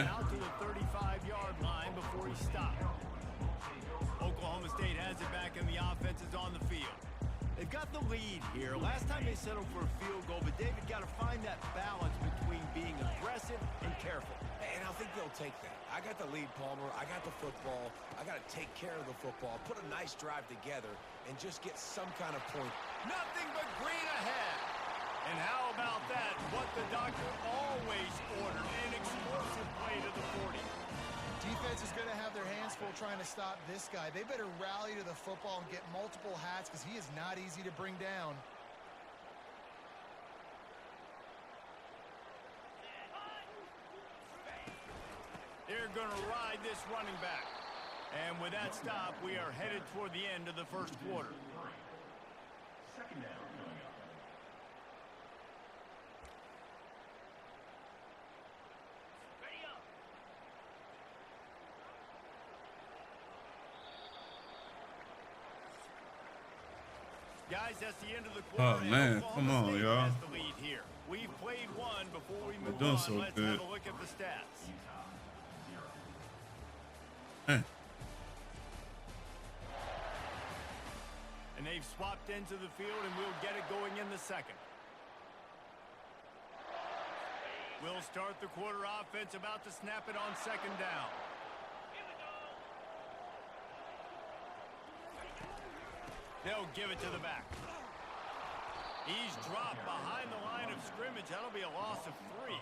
Speaker 1: out to the 35-yard line before he stops. Oklahoma State has it back, and the offense is on the field. They've got the lead here. Last time they settled for a field goal, but David got to find that balance between being aggressive and careful.
Speaker 3: And I think they'll take that. I got the lead, Palmer. I got the football. I got to take care of the football, put a nice drive together, and just get some kind of point.
Speaker 1: Nothing but green ahead. And how about that? What the doctor always ordered, an explosive play to the 40.
Speaker 2: Defense is going to have their hands full trying to stop this guy. They better rally to the football and get multiple hats because he is not easy to bring down.
Speaker 1: They're going to ride this running back. And with that stop, we are headed toward the end of the first quarter.
Speaker 6: Second down.
Speaker 1: Guys, that's the end of the quarter.
Speaker 4: Oh man, come on, y'all.
Speaker 1: The lead here. We've played one before we move
Speaker 4: doing
Speaker 1: on.
Speaker 4: so
Speaker 1: Let's
Speaker 4: good.
Speaker 1: have a look at the stats. And they've swapped into the field, and we'll get it going in the second. We'll start the quarter offense, about to snap it on 2nd down. They'll give it to the back. He's dropped behind the line of scrimmage. That'll be a loss of 3.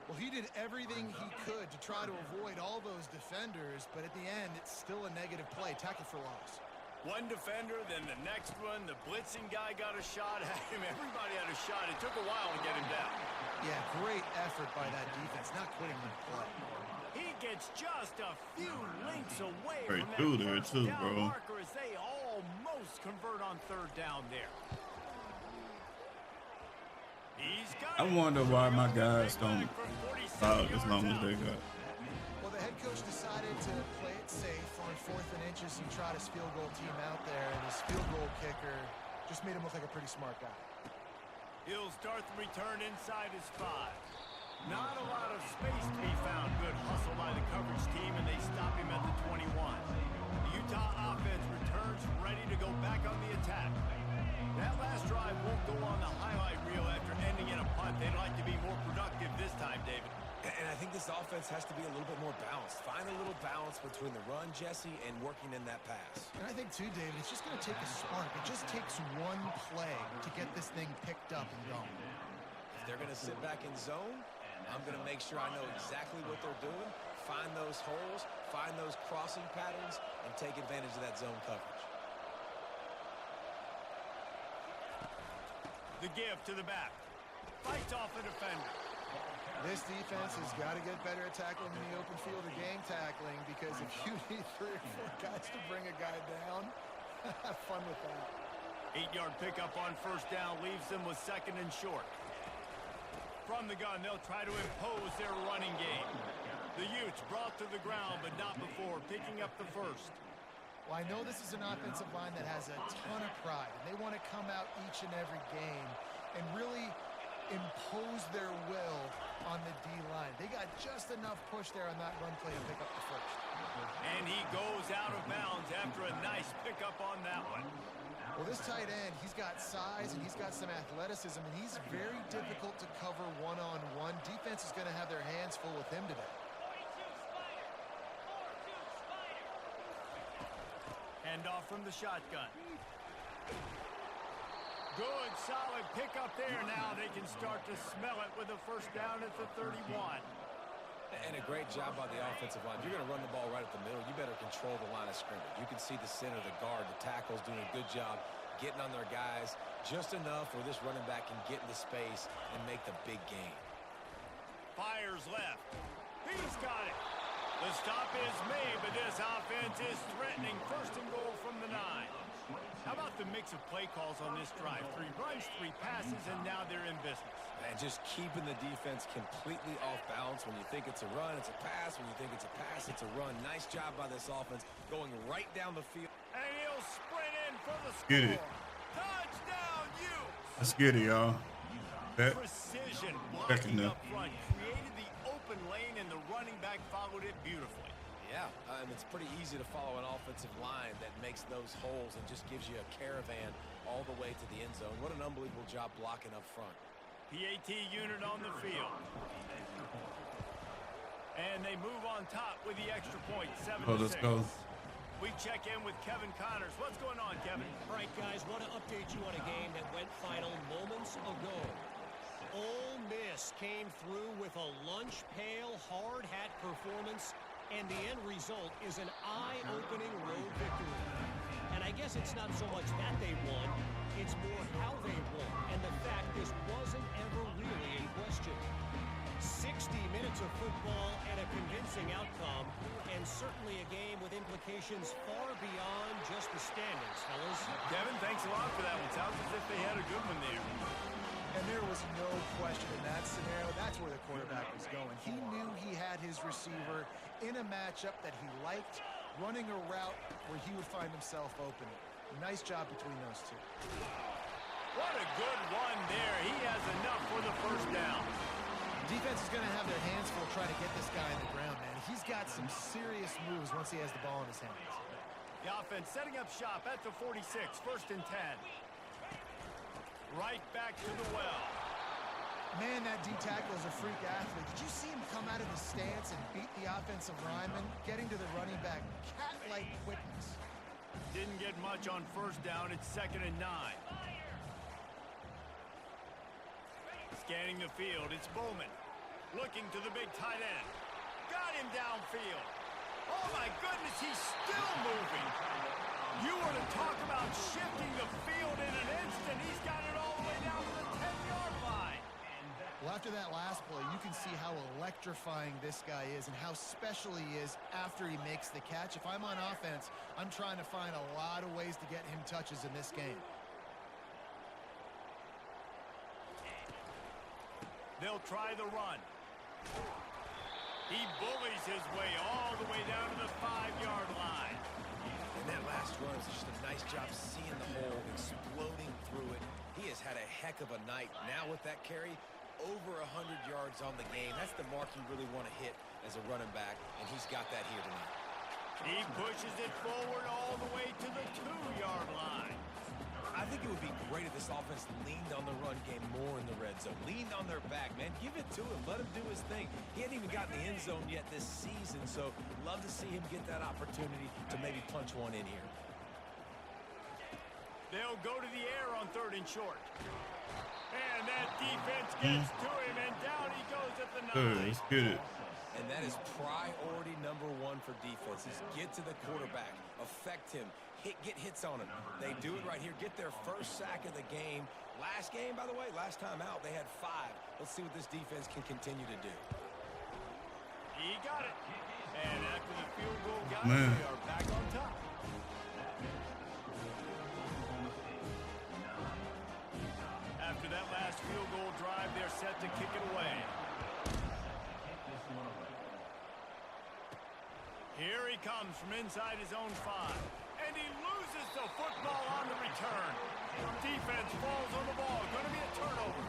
Speaker 2: Well, he did everything he could to try to avoid all those defenders, but at the end, it's still a negative play. Tackle for loss.
Speaker 1: One defender, then the next one. The blitzing guy got a shot at him. Everybody had a shot. It took a while to get him down.
Speaker 2: Yeah, great effort by that defense, not quitting the play.
Speaker 1: He gets just a few links away
Speaker 4: Right
Speaker 1: from
Speaker 4: through
Speaker 1: that
Speaker 4: there,
Speaker 1: first
Speaker 4: too,
Speaker 1: down
Speaker 4: bro.
Speaker 1: marker as they almost convert on 3rd down there. He's got
Speaker 4: I wonder why my guys don't foul as long as they got.
Speaker 2: Well, the head coach decided to play it safe on 4th and inches and trot his field goal team out there, and his field goal kicker just made him look like a pretty smart guy.
Speaker 1: He'll start the return inside his 5. Not a lot of space to be found. Good hustle by the coverage team, and they stop him at the 21. The Utah offense returns ready to go back on the attack. That last drive won't go on the highlight reel after ending in a punt. They'd like to be more productive this time, David.
Speaker 3: And I think this offense has to be a little bit more balanced. Find a little balance between the run, Jesse, and working in that pass.
Speaker 2: And I think, too, David, it's just going to take a spark. It just takes one play to get this thing picked up and going.
Speaker 3: If they're going to sit back in zone, I'm going to make sure I know exactly what they're doing, find those holes, find those crossing patterns, and take advantage of that zone coverage.
Speaker 1: The give to the back. Fights off a defender.
Speaker 2: This defense has got to get better at tackling in the open field or game tackling, because if you need 3 or 4 guys to bring a guy down, have fun with that.
Speaker 1: 8-yard pickup on 1st down leaves them with 2nd and short. From the gun, they'll try to impose their running game. The Utes brought to the ground, but not before picking up the 1st.
Speaker 2: Well, I know this is an offensive line that has a ton of pride, and they want to come out each and every game and really impose their will on the D-line. They got just enough push there on that run play to pick up the 1st.
Speaker 1: And he goes out of bounds after a nice pickup on that one.
Speaker 2: Well, this tight end, he's got size and he's got some athleticism, and he's very difficult to cover one-on-one. Defense is going to have their hands full with him today.
Speaker 1: Handoff from the shotgun. Good, solid pickup there. Now they can start to smell it with a 1st down at the 31.
Speaker 3: And a great job by the offensive line. If you're going to run the ball right at the middle, you better control the line of scrimmage. You can see the center, the guard, the tackles doing a good job getting on their guys just enough where this running back can get into space and make the big gain.
Speaker 1: Fires left. He's got it. The stop is made, but this offense is threatening. 1st and goal from the 9. How about the mix of play calls on this drive? 3 runs, 3 passes, and now they're in business.
Speaker 3: And just keeping the defense completely off balance. When you think it's a run, it's a pass. When you think it's a pass, it's a run. Nice job by this offense going right down the field.
Speaker 1: And he'll sprint in for the score.
Speaker 4: Get it.
Speaker 1: Touchdown, Utes.
Speaker 4: Let's get it, y'all. Bet.
Speaker 1: Precision
Speaker 4: Second
Speaker 1: blocking
Speaker 4: up.
Speaker 1: up front created the open lane, and the running back followed it beautifully.
Speaker 3: Yeah, it's pretty easy to follow an offensive line that makes those holes and just gives you a caravan all the way to the end zone. What an unbelievable job blocking up front.
Speaker 1: PAT unit on the field. And they move on top with the extra point, 7-6.
Speaker 4: Oh, let's go.
Speaker 1: We check in with Kevin Connors. What's going on, Kevin?
Speaker 5: All right, guys, want to update you on a game that went final moments ago. Ole Miss came through with a lunch pail, hard hat performance, and the end result is an eye-opening road victory. And I guess it's not so much that they won, it's more how they won, and the fact this wasn't ever really in question. 60 minutes of football and a convincing outcome, and certainly a game with implications far beyond just the standings, fellas.
Speaker 1: Kevin, thanks a lot for that one. Sounds as if they had a good one there.
Speaker 2: And there was no question in that scenario. That's where the quarterback was going. He knew he had his receiver in a matchup that he liked, running a route where he would find himself open. Nice job between those two.
Speaker 1: What a good one there. He has enough for the 1st down.
Speaker 2: Defense is going to have their hands full trying to get this guy in the ground, man. He's got some serious moves once he has the ball in his hands.
Speaker 1: The offense setting up shop at the 46, 1st and 10. Right back to the well.
Speaker 2: Man, that D-tackle is a freak athlete. Did you see him come out of his stance and beat the offensive lineman, getting to the running back? Cat-like quickness.
Speaker 1: Didn't get much on 1st down. It's 2nd and 9. Scanning the field, it's Bowman. Looking to the big tight end. Got him downfield. Oh, my goodness, he's still moving. You were to talk about shifting the field in an instant. He's got it all the way down to the 10-yard line.
Speaker 2: Well, after that last play, you can see how electrifying this guy is and how special he is after he makes the catch. If I'm on offense, I'm trying to find a lot of ways to get him touches in this game.
Speaker 1: They'll try the run. He bullies his way all the way down to the 5-yard line.
Speaker 3: And that last run is just a nice job seeing the hole, exploding through it. He has had a heck of a night. Now with that carry, over 100 yards on the game. That's the mark you really want to hit as a running back, and he's got that here tonight.
Speaker 1: He pushes it forward all the way to the 2-yard line.
Speaker 3: I think it would be great if this offense leaned on the run game more in the red zone. Leaned on their back, man. Give it to him. Let him do his thing. He hadn't even gotten the end zone yet this season, so love to see him get that opportunity to maybe punch one in here.
Speaker 1: They'll go to the air on 3rd and short. And that defense gets to him, and down he goes at the 9.
Speaker 4: Let's get it.
Speaker 3: And that is priority number 1 for defenses. Get to the quarterback. Affect him. Get hits on him. They do it right here. Get their first sack of the game. Last game, by the way, last time out, they had 5. Let's see what this defense can continue to do.
Speaker 1: He got it. And after the field goal, guys,
Speaker 4: Man.
Speaker 1: they are back on top. After that last field goal drive, they're set to kick it away. Here he comes from inside his own 5. And he loses the football on the return. Defense falls on the ball. Going to be a turnover.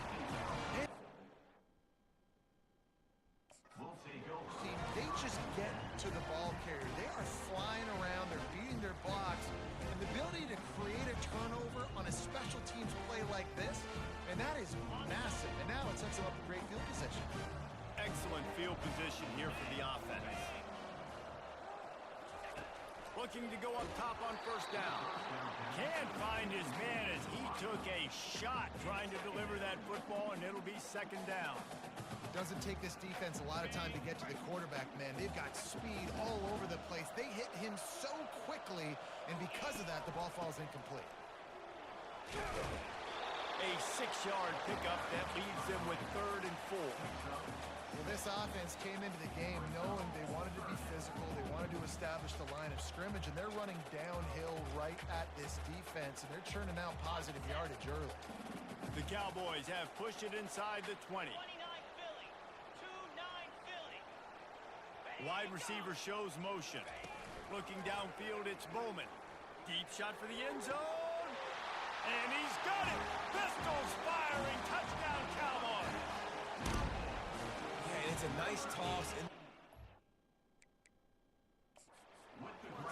Speaker 2: They just get to the ball carrier. They are flying around. They're beating their blocks. And the ability to create a turnover on a special teams play like this, and that is massive. And now it sets them up a great field position.
Speaker 1: Excellent field position here for the offense. Looking to go up top on 1st down. Can't find his man as he took a shot trying to deliver that football, and it'll be 2nd down.
Speaker 2: It doesn't take this defense a lot of time to get to the quarterback, man. They've got speed all over the place. They hit him so quickly, and because of that, the ball falls incomplete.
Speaker 1: A 6-yard pickup that leaves them with 3rd and 4.
Speaker 2: Well, this offense came into the game knowing they wanted to be physical, they wanted to establish the line of scrimmage, and they're running downhill right at this defense, and they're churning out positive yardage early.
Speaker 1: The Cowboys have pushed it inside the 20. Wide receiver shows motion. Looking downfield, it's Bowman. Deep shot for the end zone. And he's got it. Pistols firing. Touchdown, Cowboys.
Speaker 3: Yeah, it's a nice toss.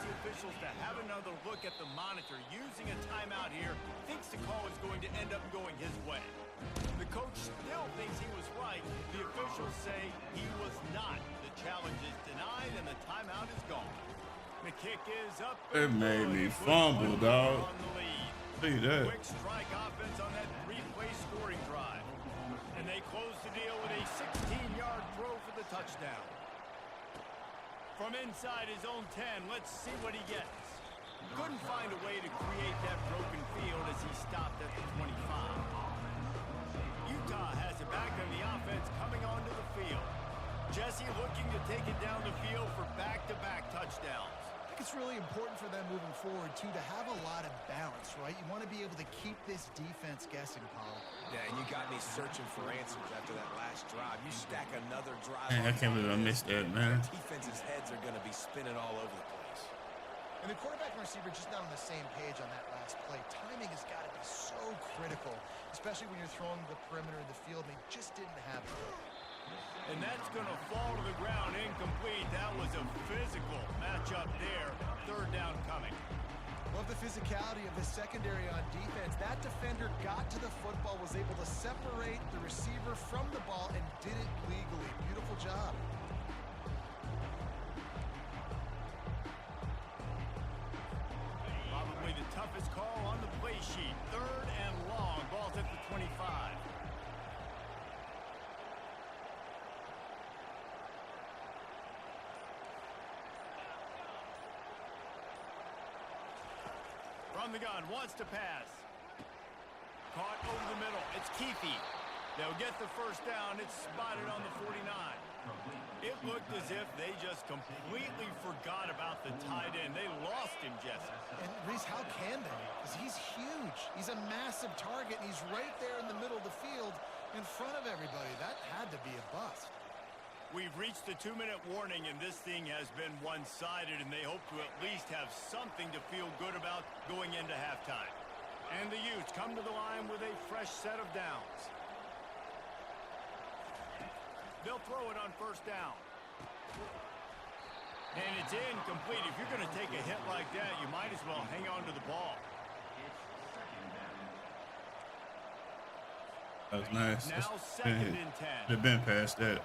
Speaker 1: The officials to have another look at the monitor using a timeout here. Thinks the call is going to end up going his way. The coach still thinks he was right. The officials say he was not. The challenge is denied and the timeout is gone. The kick is up.
Speaker 4: It made me fumble, dog. See that.
Speaker 1: Quick strike offense on that 3-play scoring drive. And they close the deal with a 16-yard throw for the touchdown. From inside his own 10, let's see what he gets. Couldn't find a way to create that broken field as he stopped at the 25. Utah has it back on the offense coming onto the field. Jesse looking to take it down the field for back-to-back touchdowns.
Speaker 2: I think it's really important for them moving forward, too, to have a lot of balance, right? You want to be able to keep this defense guessing, Paul.
Speaker 3: Yeah, and you got me searching for answers after that last drive. You stack another drive.
Speaker 4: Man, I can't believe I missed that, man.
Speaker 3: Defense's heads are going to be spinning all over the place.
Speaker 2: And the quarterback and receiver just not on the same page on that last play. Timing has got to be so critical, especially when you're throwing the perimeter of the field, and they just didn't have it.
Speaker 1: And that's going to fall to the ground incomplete. That was a physical matchup there. 3rd down coming.
Speaker 2: Love the physicality of the secondary on defense. That defender got to the football, was able to separate the receiver from the ball, and did it legally. Beautiful job.
Speaker 1: Probably the toughest call on the play sheet. 3rd and long. Ball's at the 25. On the gun, wants to pass. Caught over the middle. It's Keefe. They'll get the first down. It's spotted on the 49. It looked as if they just completely forgot about the tight end. They lost him, Jesse.
Speaker 2: And Reese, how can they? Because he's huge. He's a massive target, and he's right there in the middle of the field in front of everybody. That had to be a bust.
Speaker 1: We've reached the 2-minute warning, and this thing has been one-sided, and they hope to at least have something to feel good about going into halftime. And the Utes come to the line with a fresh set of downs. They'll throw it on first down. And it's incomplete. If you're going to take a hit like that, you might as well hang on to the ball.
Speaker 4: That was nice.
Speaker 1: Now second and 10.
Speaker 4: They've been past that.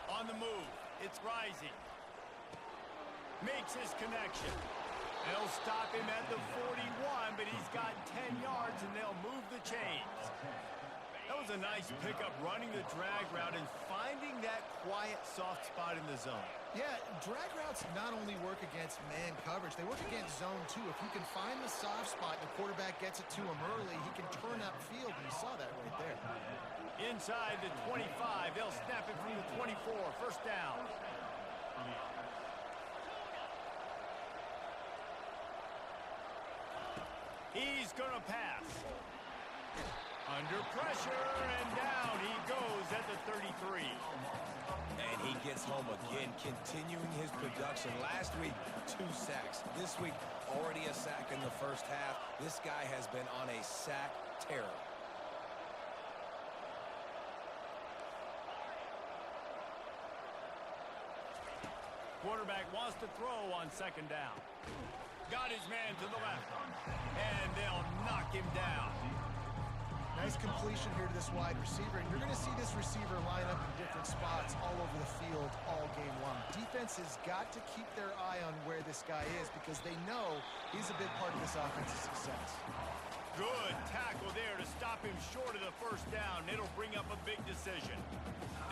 Speaker 1: On the move. It's Rising. Makes his connection. They'll stop him at the 41, but he's got 10 yards, and they'll move the chains. That was a nice pickup, running the drag route and finding that quiet, soft spot in the zone.
Speaker 2: Yeah, drag routes not only work against man coverage, they work against zone too. If you can find the soft spot, the quarterback gets it to him early, he can turn upfield, and you saw that right there.
Speaker 1: Inside the 25, they'll snap it from the 24, first down. He's going to pass. Under pressure, and down he goes at the 33.
Speaker 3: And he gets home again, continuing his production. Last week, 2 sacks. This week, already a sack in the first half. This guy has been on a sack terror.
Speaker 1: Quarterback wants to throw on second down. Got his man to the left. And they'll knock him down.
Speaker 2: Nice completion here to this wide receiver, and you're going to see this receiver line up in different spots all over the field all game long. Defense has got to keep their eye on where this guy is because they know he's a big part of this offense's success.
Speaker 1: Good tackle there to stop him short of the first down. It'll bring up a big decision.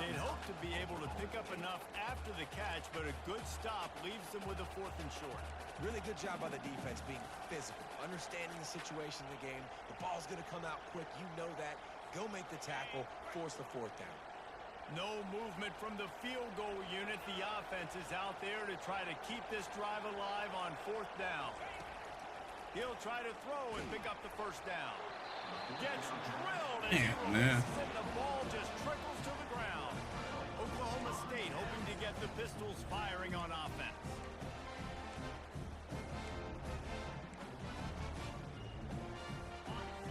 Speaker 1: They'd hope to be able to pick up enough after the catch, but a good stop leaves them with a 4th and short.
Speaker 3: Really good job by the defense being physical, understanding the situation in the game. The ball's going to come out quick. You know that. Go make the tackle, force the 4th down.
Speaker 1: No movement from the field goal unit. The offense is out there to try to keep this drive alive on 4th down. He'll try to throw and pick up the first down. Gets drilled and the ball just trickles to the ground. Oklahoma State hoping to get the Pistols firing on offense.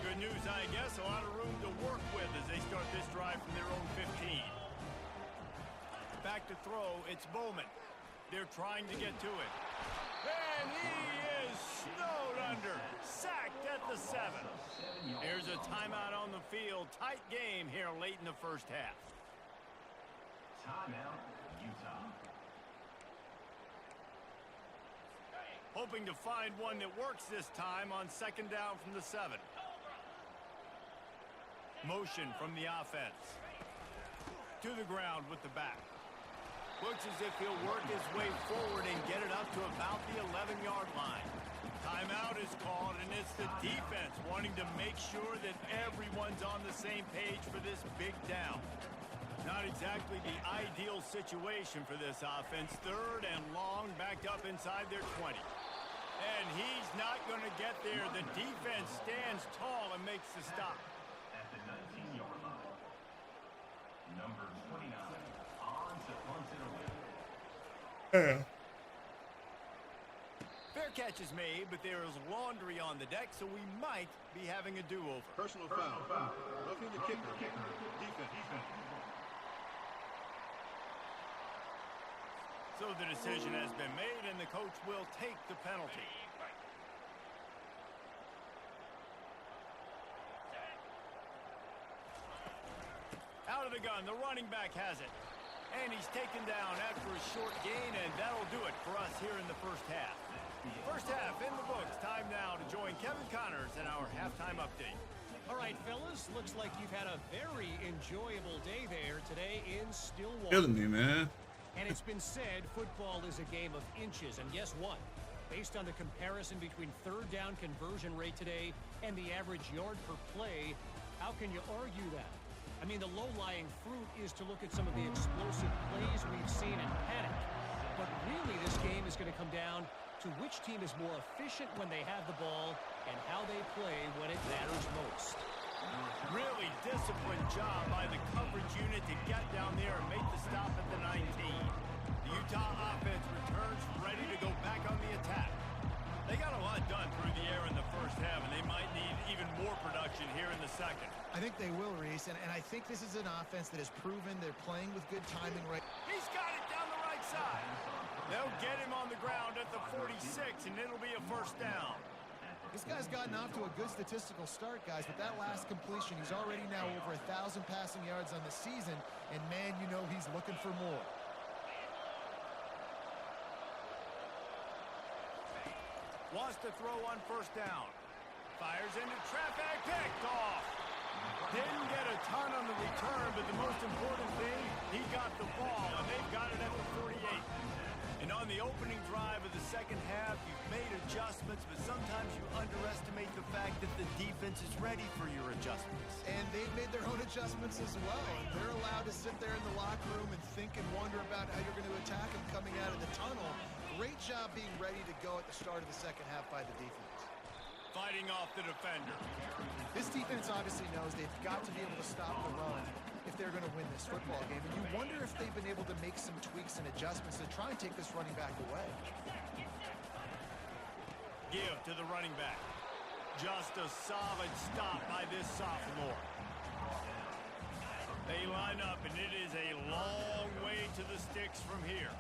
Speaker 1: Good news, I guess. A lot of room to work with as they start this drive from their own 15. Back to throw. It's Bowman. They're trying to get to it. And he is snowed under. Sacked at the 7. Here's a timeout on the field. Tight game here late in the first half.
Speaker 6: Timeout, Utah.
Speaker 1: Hoping to find one that works this time on second down from the 7. Motion from the offense. To the ground with the back. Looks as if he'll work his way forward and get it up to about the 11-yard line. Timeout is called, and it's the defense wanting to make sure that everyone's on the same page for this big down. Not exactly the ideal situation for this offense. 3rd and long, backed up inside their 20. And he's not going to get there. The defense stands tall and makes the stop.
Speaker 6: At the 19-yard line, number 29, on to punt it away.
Speaker 1: Fair catch is made, but there is laundry on the deck, so we might be having a do-over.
Speaker 7: Personal foul. Roughing the kicker. Defense.
Speaker 1: So the decision has been made, and the coach will take the penalty. Out of the gun, the running back has it. And he's taken down after a short gain, and that'll do it for us here in the first half. First half in the books. Time now to join Kevin Connors in our halftime update.
Speaker 5: All right, fellas, looks like you've had a very enjoyable day there today in Stillwater.
Speaker 4: Killing me, man.
Speaker 5: And it's been said football is a game of inches. And guess what? Based on the comparison between third down conversion rate today and the average yard per play, how can you argue that? I mean, the low-lying fruit is to look at some of the explosive plays we've seen in panic. But really, this game is going to come down to which team is more efficient when they have the ball and how they play when it matters most.
Speaker 1: Really disciplined job by the coverage unit to get down there and make the stop at the 19. The Utah offense returns ready to go back on the attack. They got a lot done through the air in the first half, and they might need even more production here in the second.
Speaker 2: I think they will, Reese, and I think this is an offense that has proven they're playing with good timing right.
Speaker 1: He's got it down the right side. They'll get him on the ground at the 46, and it'll be a first down.
Speaker 2: This guy's gotten off to a good statistical start, guys, but that last completion, he's already now over 1,000 passing yards on the season, and man, you know he's looking for more.
Speaker 1: Wants to throw on first down. Fires into traffic, picked off. Didn't get a ton on the return, but the most important thing, he got the ball, and they've got it at the 48. And on the opening drive of the second half, you've made adjustments, but sometimes you underestimate the fact that the defense is ready for your adjustments.
Speaker 2: And they've made their own adjustments as well. And they're allowed to sit there in the locker room and think and wonder about how you're going to attack them coming out of the tunnel. Great job being ready to go at the start of the second half by the defense.
Speaker 1: Fighting off the defender.
Speaker 2: This defense obviously knows they've got to be able to stop the run if they're going to win this football game. And you wonder if they've been able to make some tweaks and adjustments to try and take this running back away.
Speaker 1: Give to the running back. Just a solid stop by this sophomore. They line up, and it is a long way to the sticks from here.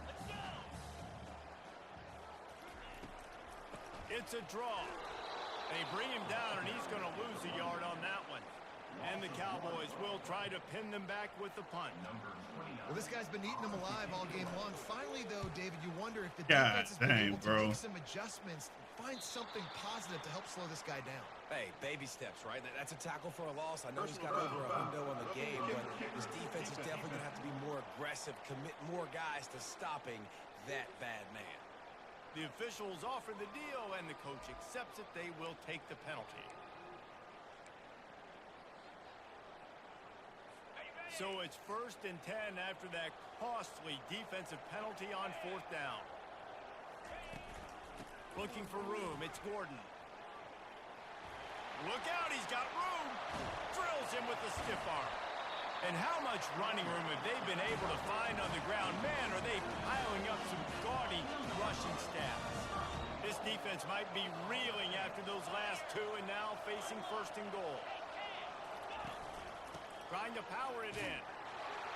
Speaker 1: It's a draw. They bring him down, and he's going to lose a yard on that one. And the Cowboys will try to pin them back with the punt.
Speaker 2: Well, this guy's been eating them alive all game long. Finally, though, David, you wonder if the
Speaker 4: God
Speaker 2: defense has been
Speaker 4: dang,
Speaker 2: able to make some adjustments, find something positive to help slow this guy down.
Speaker 3: Hey, baby steps, right? That's a tackle for a loss. I know he's got over a window on the game, but this defense is definitely going to have to be more aggressive, commit more guys to stopping that bad man.
Speaker 1: The officials offer the deal, and the coach accepts it. They will take the penalty. So it's 1st and 10 after that costly defensive penalty on 4th down. Looking for room. It's Gordon. Look out, he's got room. Drills him with the stiff arm. And how much running room have they been able to find on the ground? Man, are they piling up some gaudy rushing stats. This defense might be reeling after those last two and now facing 1st and goal. Trying to power it in.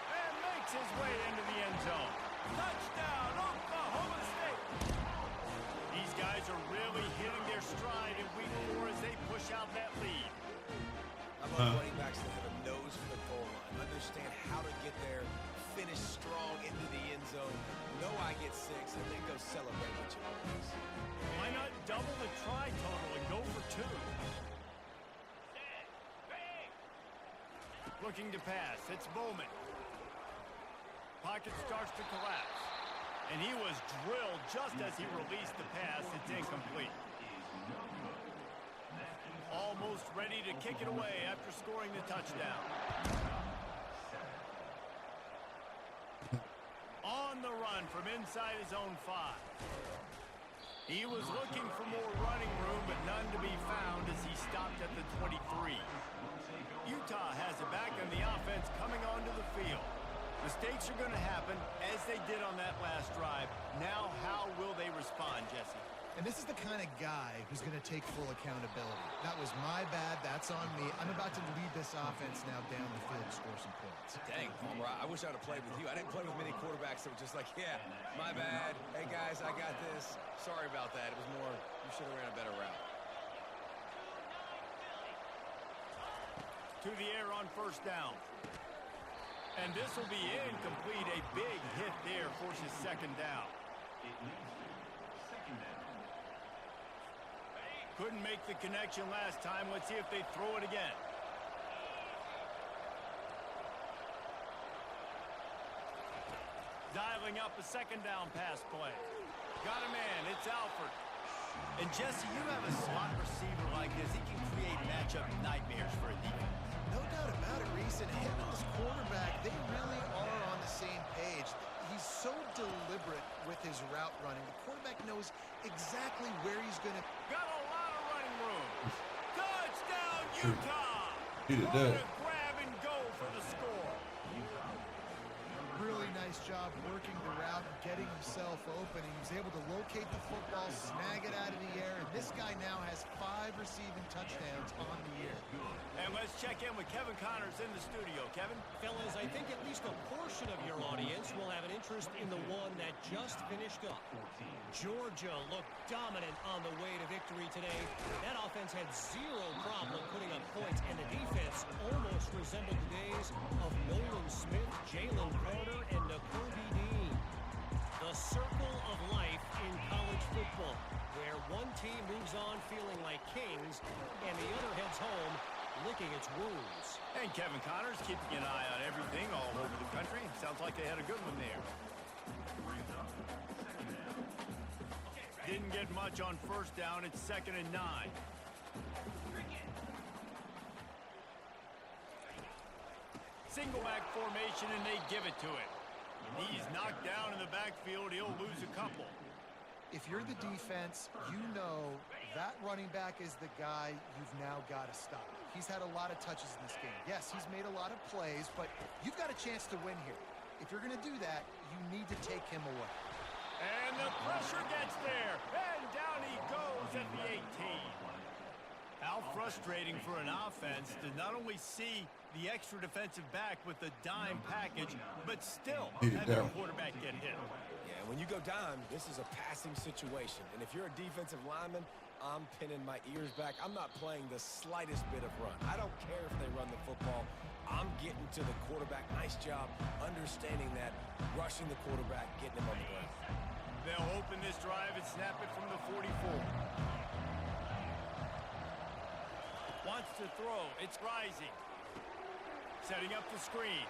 Speaker 1: And makes his way into the end zone. Touchdown, Oklahoma State. These guys are really hitting their stride in week 4 as they push out that lead.
Speaker 3: I love running backs that have a nose for the goal line, understand how to get there, finish strong into the end zone, know I get 6, and then go celebrate with your boys.
Speaker 1: Why not double the try total and go for 2? Looking to pass. It's Bowman. Pocket starts to collapse. And he was drilled just as he released the pass. It's incomplete. Almost ready to kick it away after scoring the touchdown. On the run from inside his own 5. He was looking for more running room, but none to be found as he stopped at the 23. Utah has it back on the offense coming onto the field. Mistakes are going to happen as they did on that last drive. Now, how will they respond, Jesse?
Speaker 2: And this is the kind of guy who's going to take full accountability. That was my bad. That's on me. I'm about to lead this offense now down the field to score some points.
Speaker 3: Dang, Palmer, I wish I'd have played with you. I didn't play with many quarterbacks that were just like, yeah, my bad. Hey, guys, I got this. Sorry about that. It was more, you should have ran a better route.
Speaker 1: To the air on 1st down. And this will be incomplete. A big hit there forces 2nd down. Couldn't make the connection last time. Let's see if they throw it again. Dialing dialing up a second down pass play. Got a man. It's Alford. And, Jesse, you have a slot receiver like this. He can create matchup nightmares for a defense.
Speaker 2: No doubt about it, Reese. And him and his quarterback, they really are on the same page. He's so deliberate with his route running. The quarterback knows exactly where he's going to...
Speaker 1: Got a lot of running room. Touchdown, Utah!
Speaker 4: He did
Speaker 1: What
Speaker 4: that.
Speaker 1: a grab and go for the score.
Speaker 2: Really nice job working the route and getting himself open. He was able to locate the football, snag it out of the air, and this guy now has 5 receiving touchdowns on the year.
Speaker 1: And let's check in with Kevin Connors in the studio. Kevin?
Speaker 5: Fellas, I think at least a portion of your audience will have an interest in the one that just finished up. Georgia looked dominant on the way to victory today. That offense had zero problem putting up points, and the defense almost resembled the days of Nolan Smith, Jalen Carter, and Nakobe Dean. The circle of life in college football, where one team moves on feeling like kings, and the other heads home licking its wounds.
Speaker 1: And Kevin Connors keeping an eye on everything all over the country. Sounds like they had a good one there. Didn't get much on first down. It's 2nd and 9. Single back formation, and they give it to him. He's knocked down in the backfield. He'll lose a couple.
Speaker 2: If you're the defense, you know that running back is the guy you've now got to stop. He's had a lot of touches in this game. Yes, he's made a lot of plays, but you've got a chance to win here. If you're going to do that, you need to take him away.
Speaker 1: And the pressure gets there. And down he goes at the 18. How frustrating for an offense to not only see the extra defensive back with the dime package, but still have their quarterback get hit.
Speaker 3: Yeah, when you go dime, this is a passing situation. And if you're a defensive lineman, I'm pinning my ears back. I'm not playing the slightest bit of run. I don't care if they run the football. I'm getting to the quarterback. Nice job understanding that, rushing the quarterback, getting him on the ground.
Speaker 1: They'll open this drive and snap it from the 44. Wants to throw. It's rising. Setting up the screen.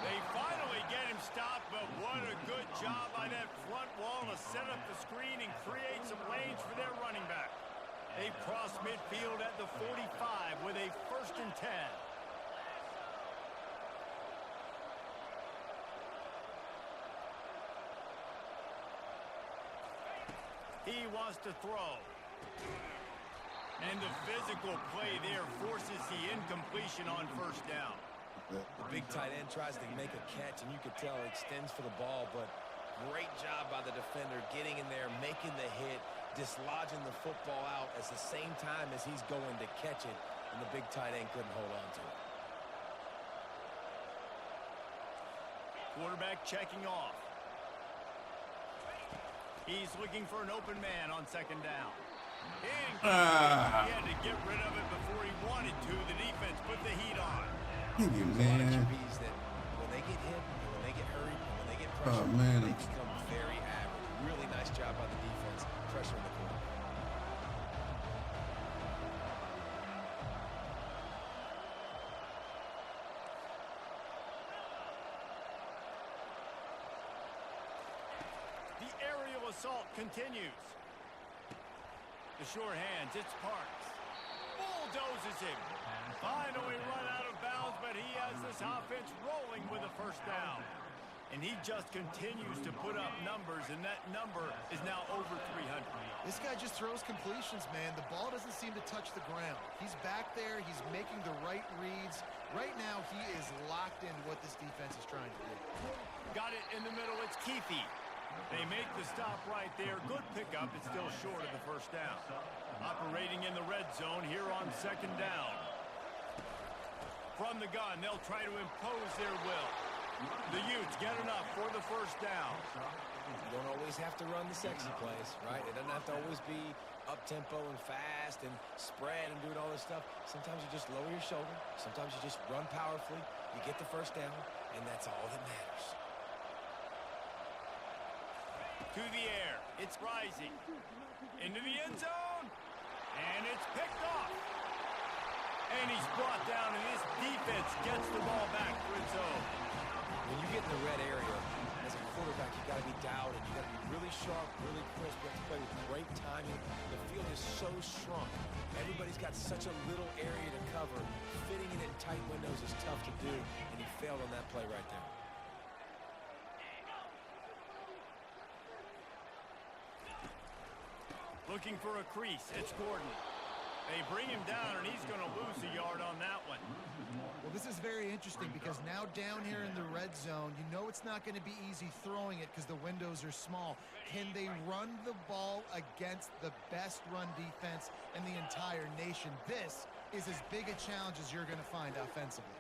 Speaker 1: They finally get him stopped, but what a good job by that front wall to set up the screen and create some lanes for their running back. They cross midfield at the 45 with a 1st and 10. He wants to throw. And the physical play there forces the incompletion on first down.
Speaker 3: The big tight end tries to make a catch, and you could tell it extends for the ball, but great job by the defender getting in there, making the hit, dislodging the football out at the same time as he's going to catch it, and the big tight end couldn't hold on to it.
Speaker 1: Quarterback checking off. He's looking for an open man on 2nd down. He had to get rid of it before he wanted to. The defense put the heat on.
Speaker 3: There's a lot of QBs that when they get hit, when they get hurried, when they get pressure, they become very average. Really nice job by the defense, pressuring the quarterback.
Speaker 1: The aerial assault continues. The sure hands, it's Parks. Bulldozes him. Finally run out of bounds, but he has this offense rolling with a 1st down. And he just continues to put up numbers, and that number is now over 300.
Speaker 2: This guy just throws completions, man. The ball doesn't seem to touch the ground. He's back there. He's making the right reads. Right now, he is locked into what this defense is trying to do.
Speaker 1: Got it in the middle. It's Keefe. They make the stop right there. Good pickup. It's still short of the 1st down. Operating in the red zone here on 2nd down. From the gun, they'll try to impose their will. The Utes get enough for the 1st down.
Speaker 3: You don't always have to run the sexy plays, right? It doesn't have to always be up-tempo and fast and spread and doing all this stuff. Sometimes you just lower your shoulder. Sometimes you just run powerfully. You get the 1st down, and that's all that matters.
Speaker 1: To the air. It's rising. Into the end zone. And it's picked off. And he's brought down, and this defense gets the ball back for its own.
Speaker 3: when you get in the red area, as a quarterback, you got to be dialed in. You got to be really sharp, really crisp. You have to play with great timing. The field is so shrunk. Everybody's got such a little area to cover. Fitting it in tight windows is tough to do, and he failed on that play right there.
Speaker 1: Looking for a crease. It's Gordon. They bring him down, and he's going to lose a yard on that one.
Speaker 2: Well, this is very interesting because now down here in the red zone, you know it's not going to be easy throwing it because the windows are small. Can they run the ball against the best run defense in the entire nation? This is as big a challenge as you're going to find offensively.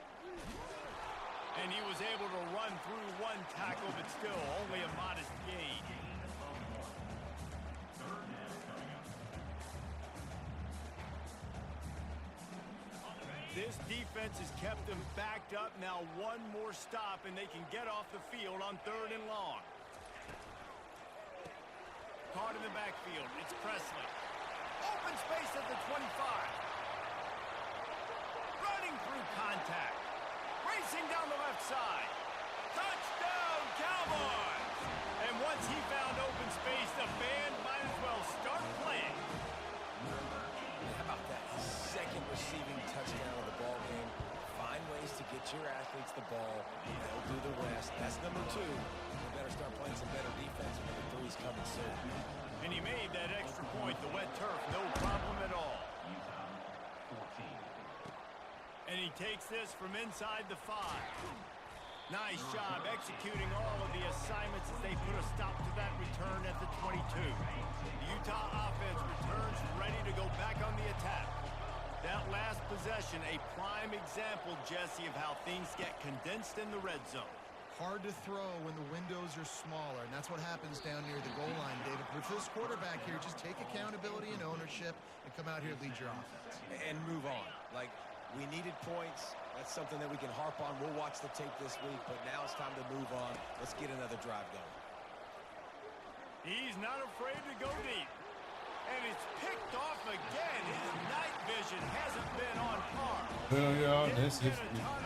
Speaker 1: And he was able to run through one tackle, but still only a modest gain. This defense has kept them backed up. Now one more stop, and they can get off the field on 3rd and long. Caught in the backfield. It's Presley. Open space at the 25. Running through contact. Racing down the left side. Touchdown, Cowboys! And once he found open space, the band might as well start playing.
Speaker 3: How about that? His second receiving touchdown of the ball game. Find ways to get your athletes the ball. They'll do the rest. That's number 2. We better start playing some better defense. Number 3 is coming soon.
Speaker 1: And he made that extra point, the wet turf, no problem at all. And he takes this from inside the 5. Nice job executing all of the assignments as they put a stop to that return at the 22. The Utah offense returns ready to go back on the attack. That last possession, a prime example, Jesse, of how things get condensed in the red zone.
Speaker 2: Hard to throw when the windows are smaller, and that's what happens down near the goal line, David. With this quarterback here, just take accountability and ownership and come out here and lead your offense.
Speaker 3: And move on. Like, we needed points. That's something that we can harp on. We'll watch the tape this week, but now it's time to move on. Let's get another drive going.
Speaker 1: He's not afraid to go deep. And it's picked off again. His night vision hasn't been on par.
Speaker 4: Hell yeah,
Speaker 1: Didn't
Speaker 4: this
Speaker 1: get
Speaker 4: is
Speaker 1: a ton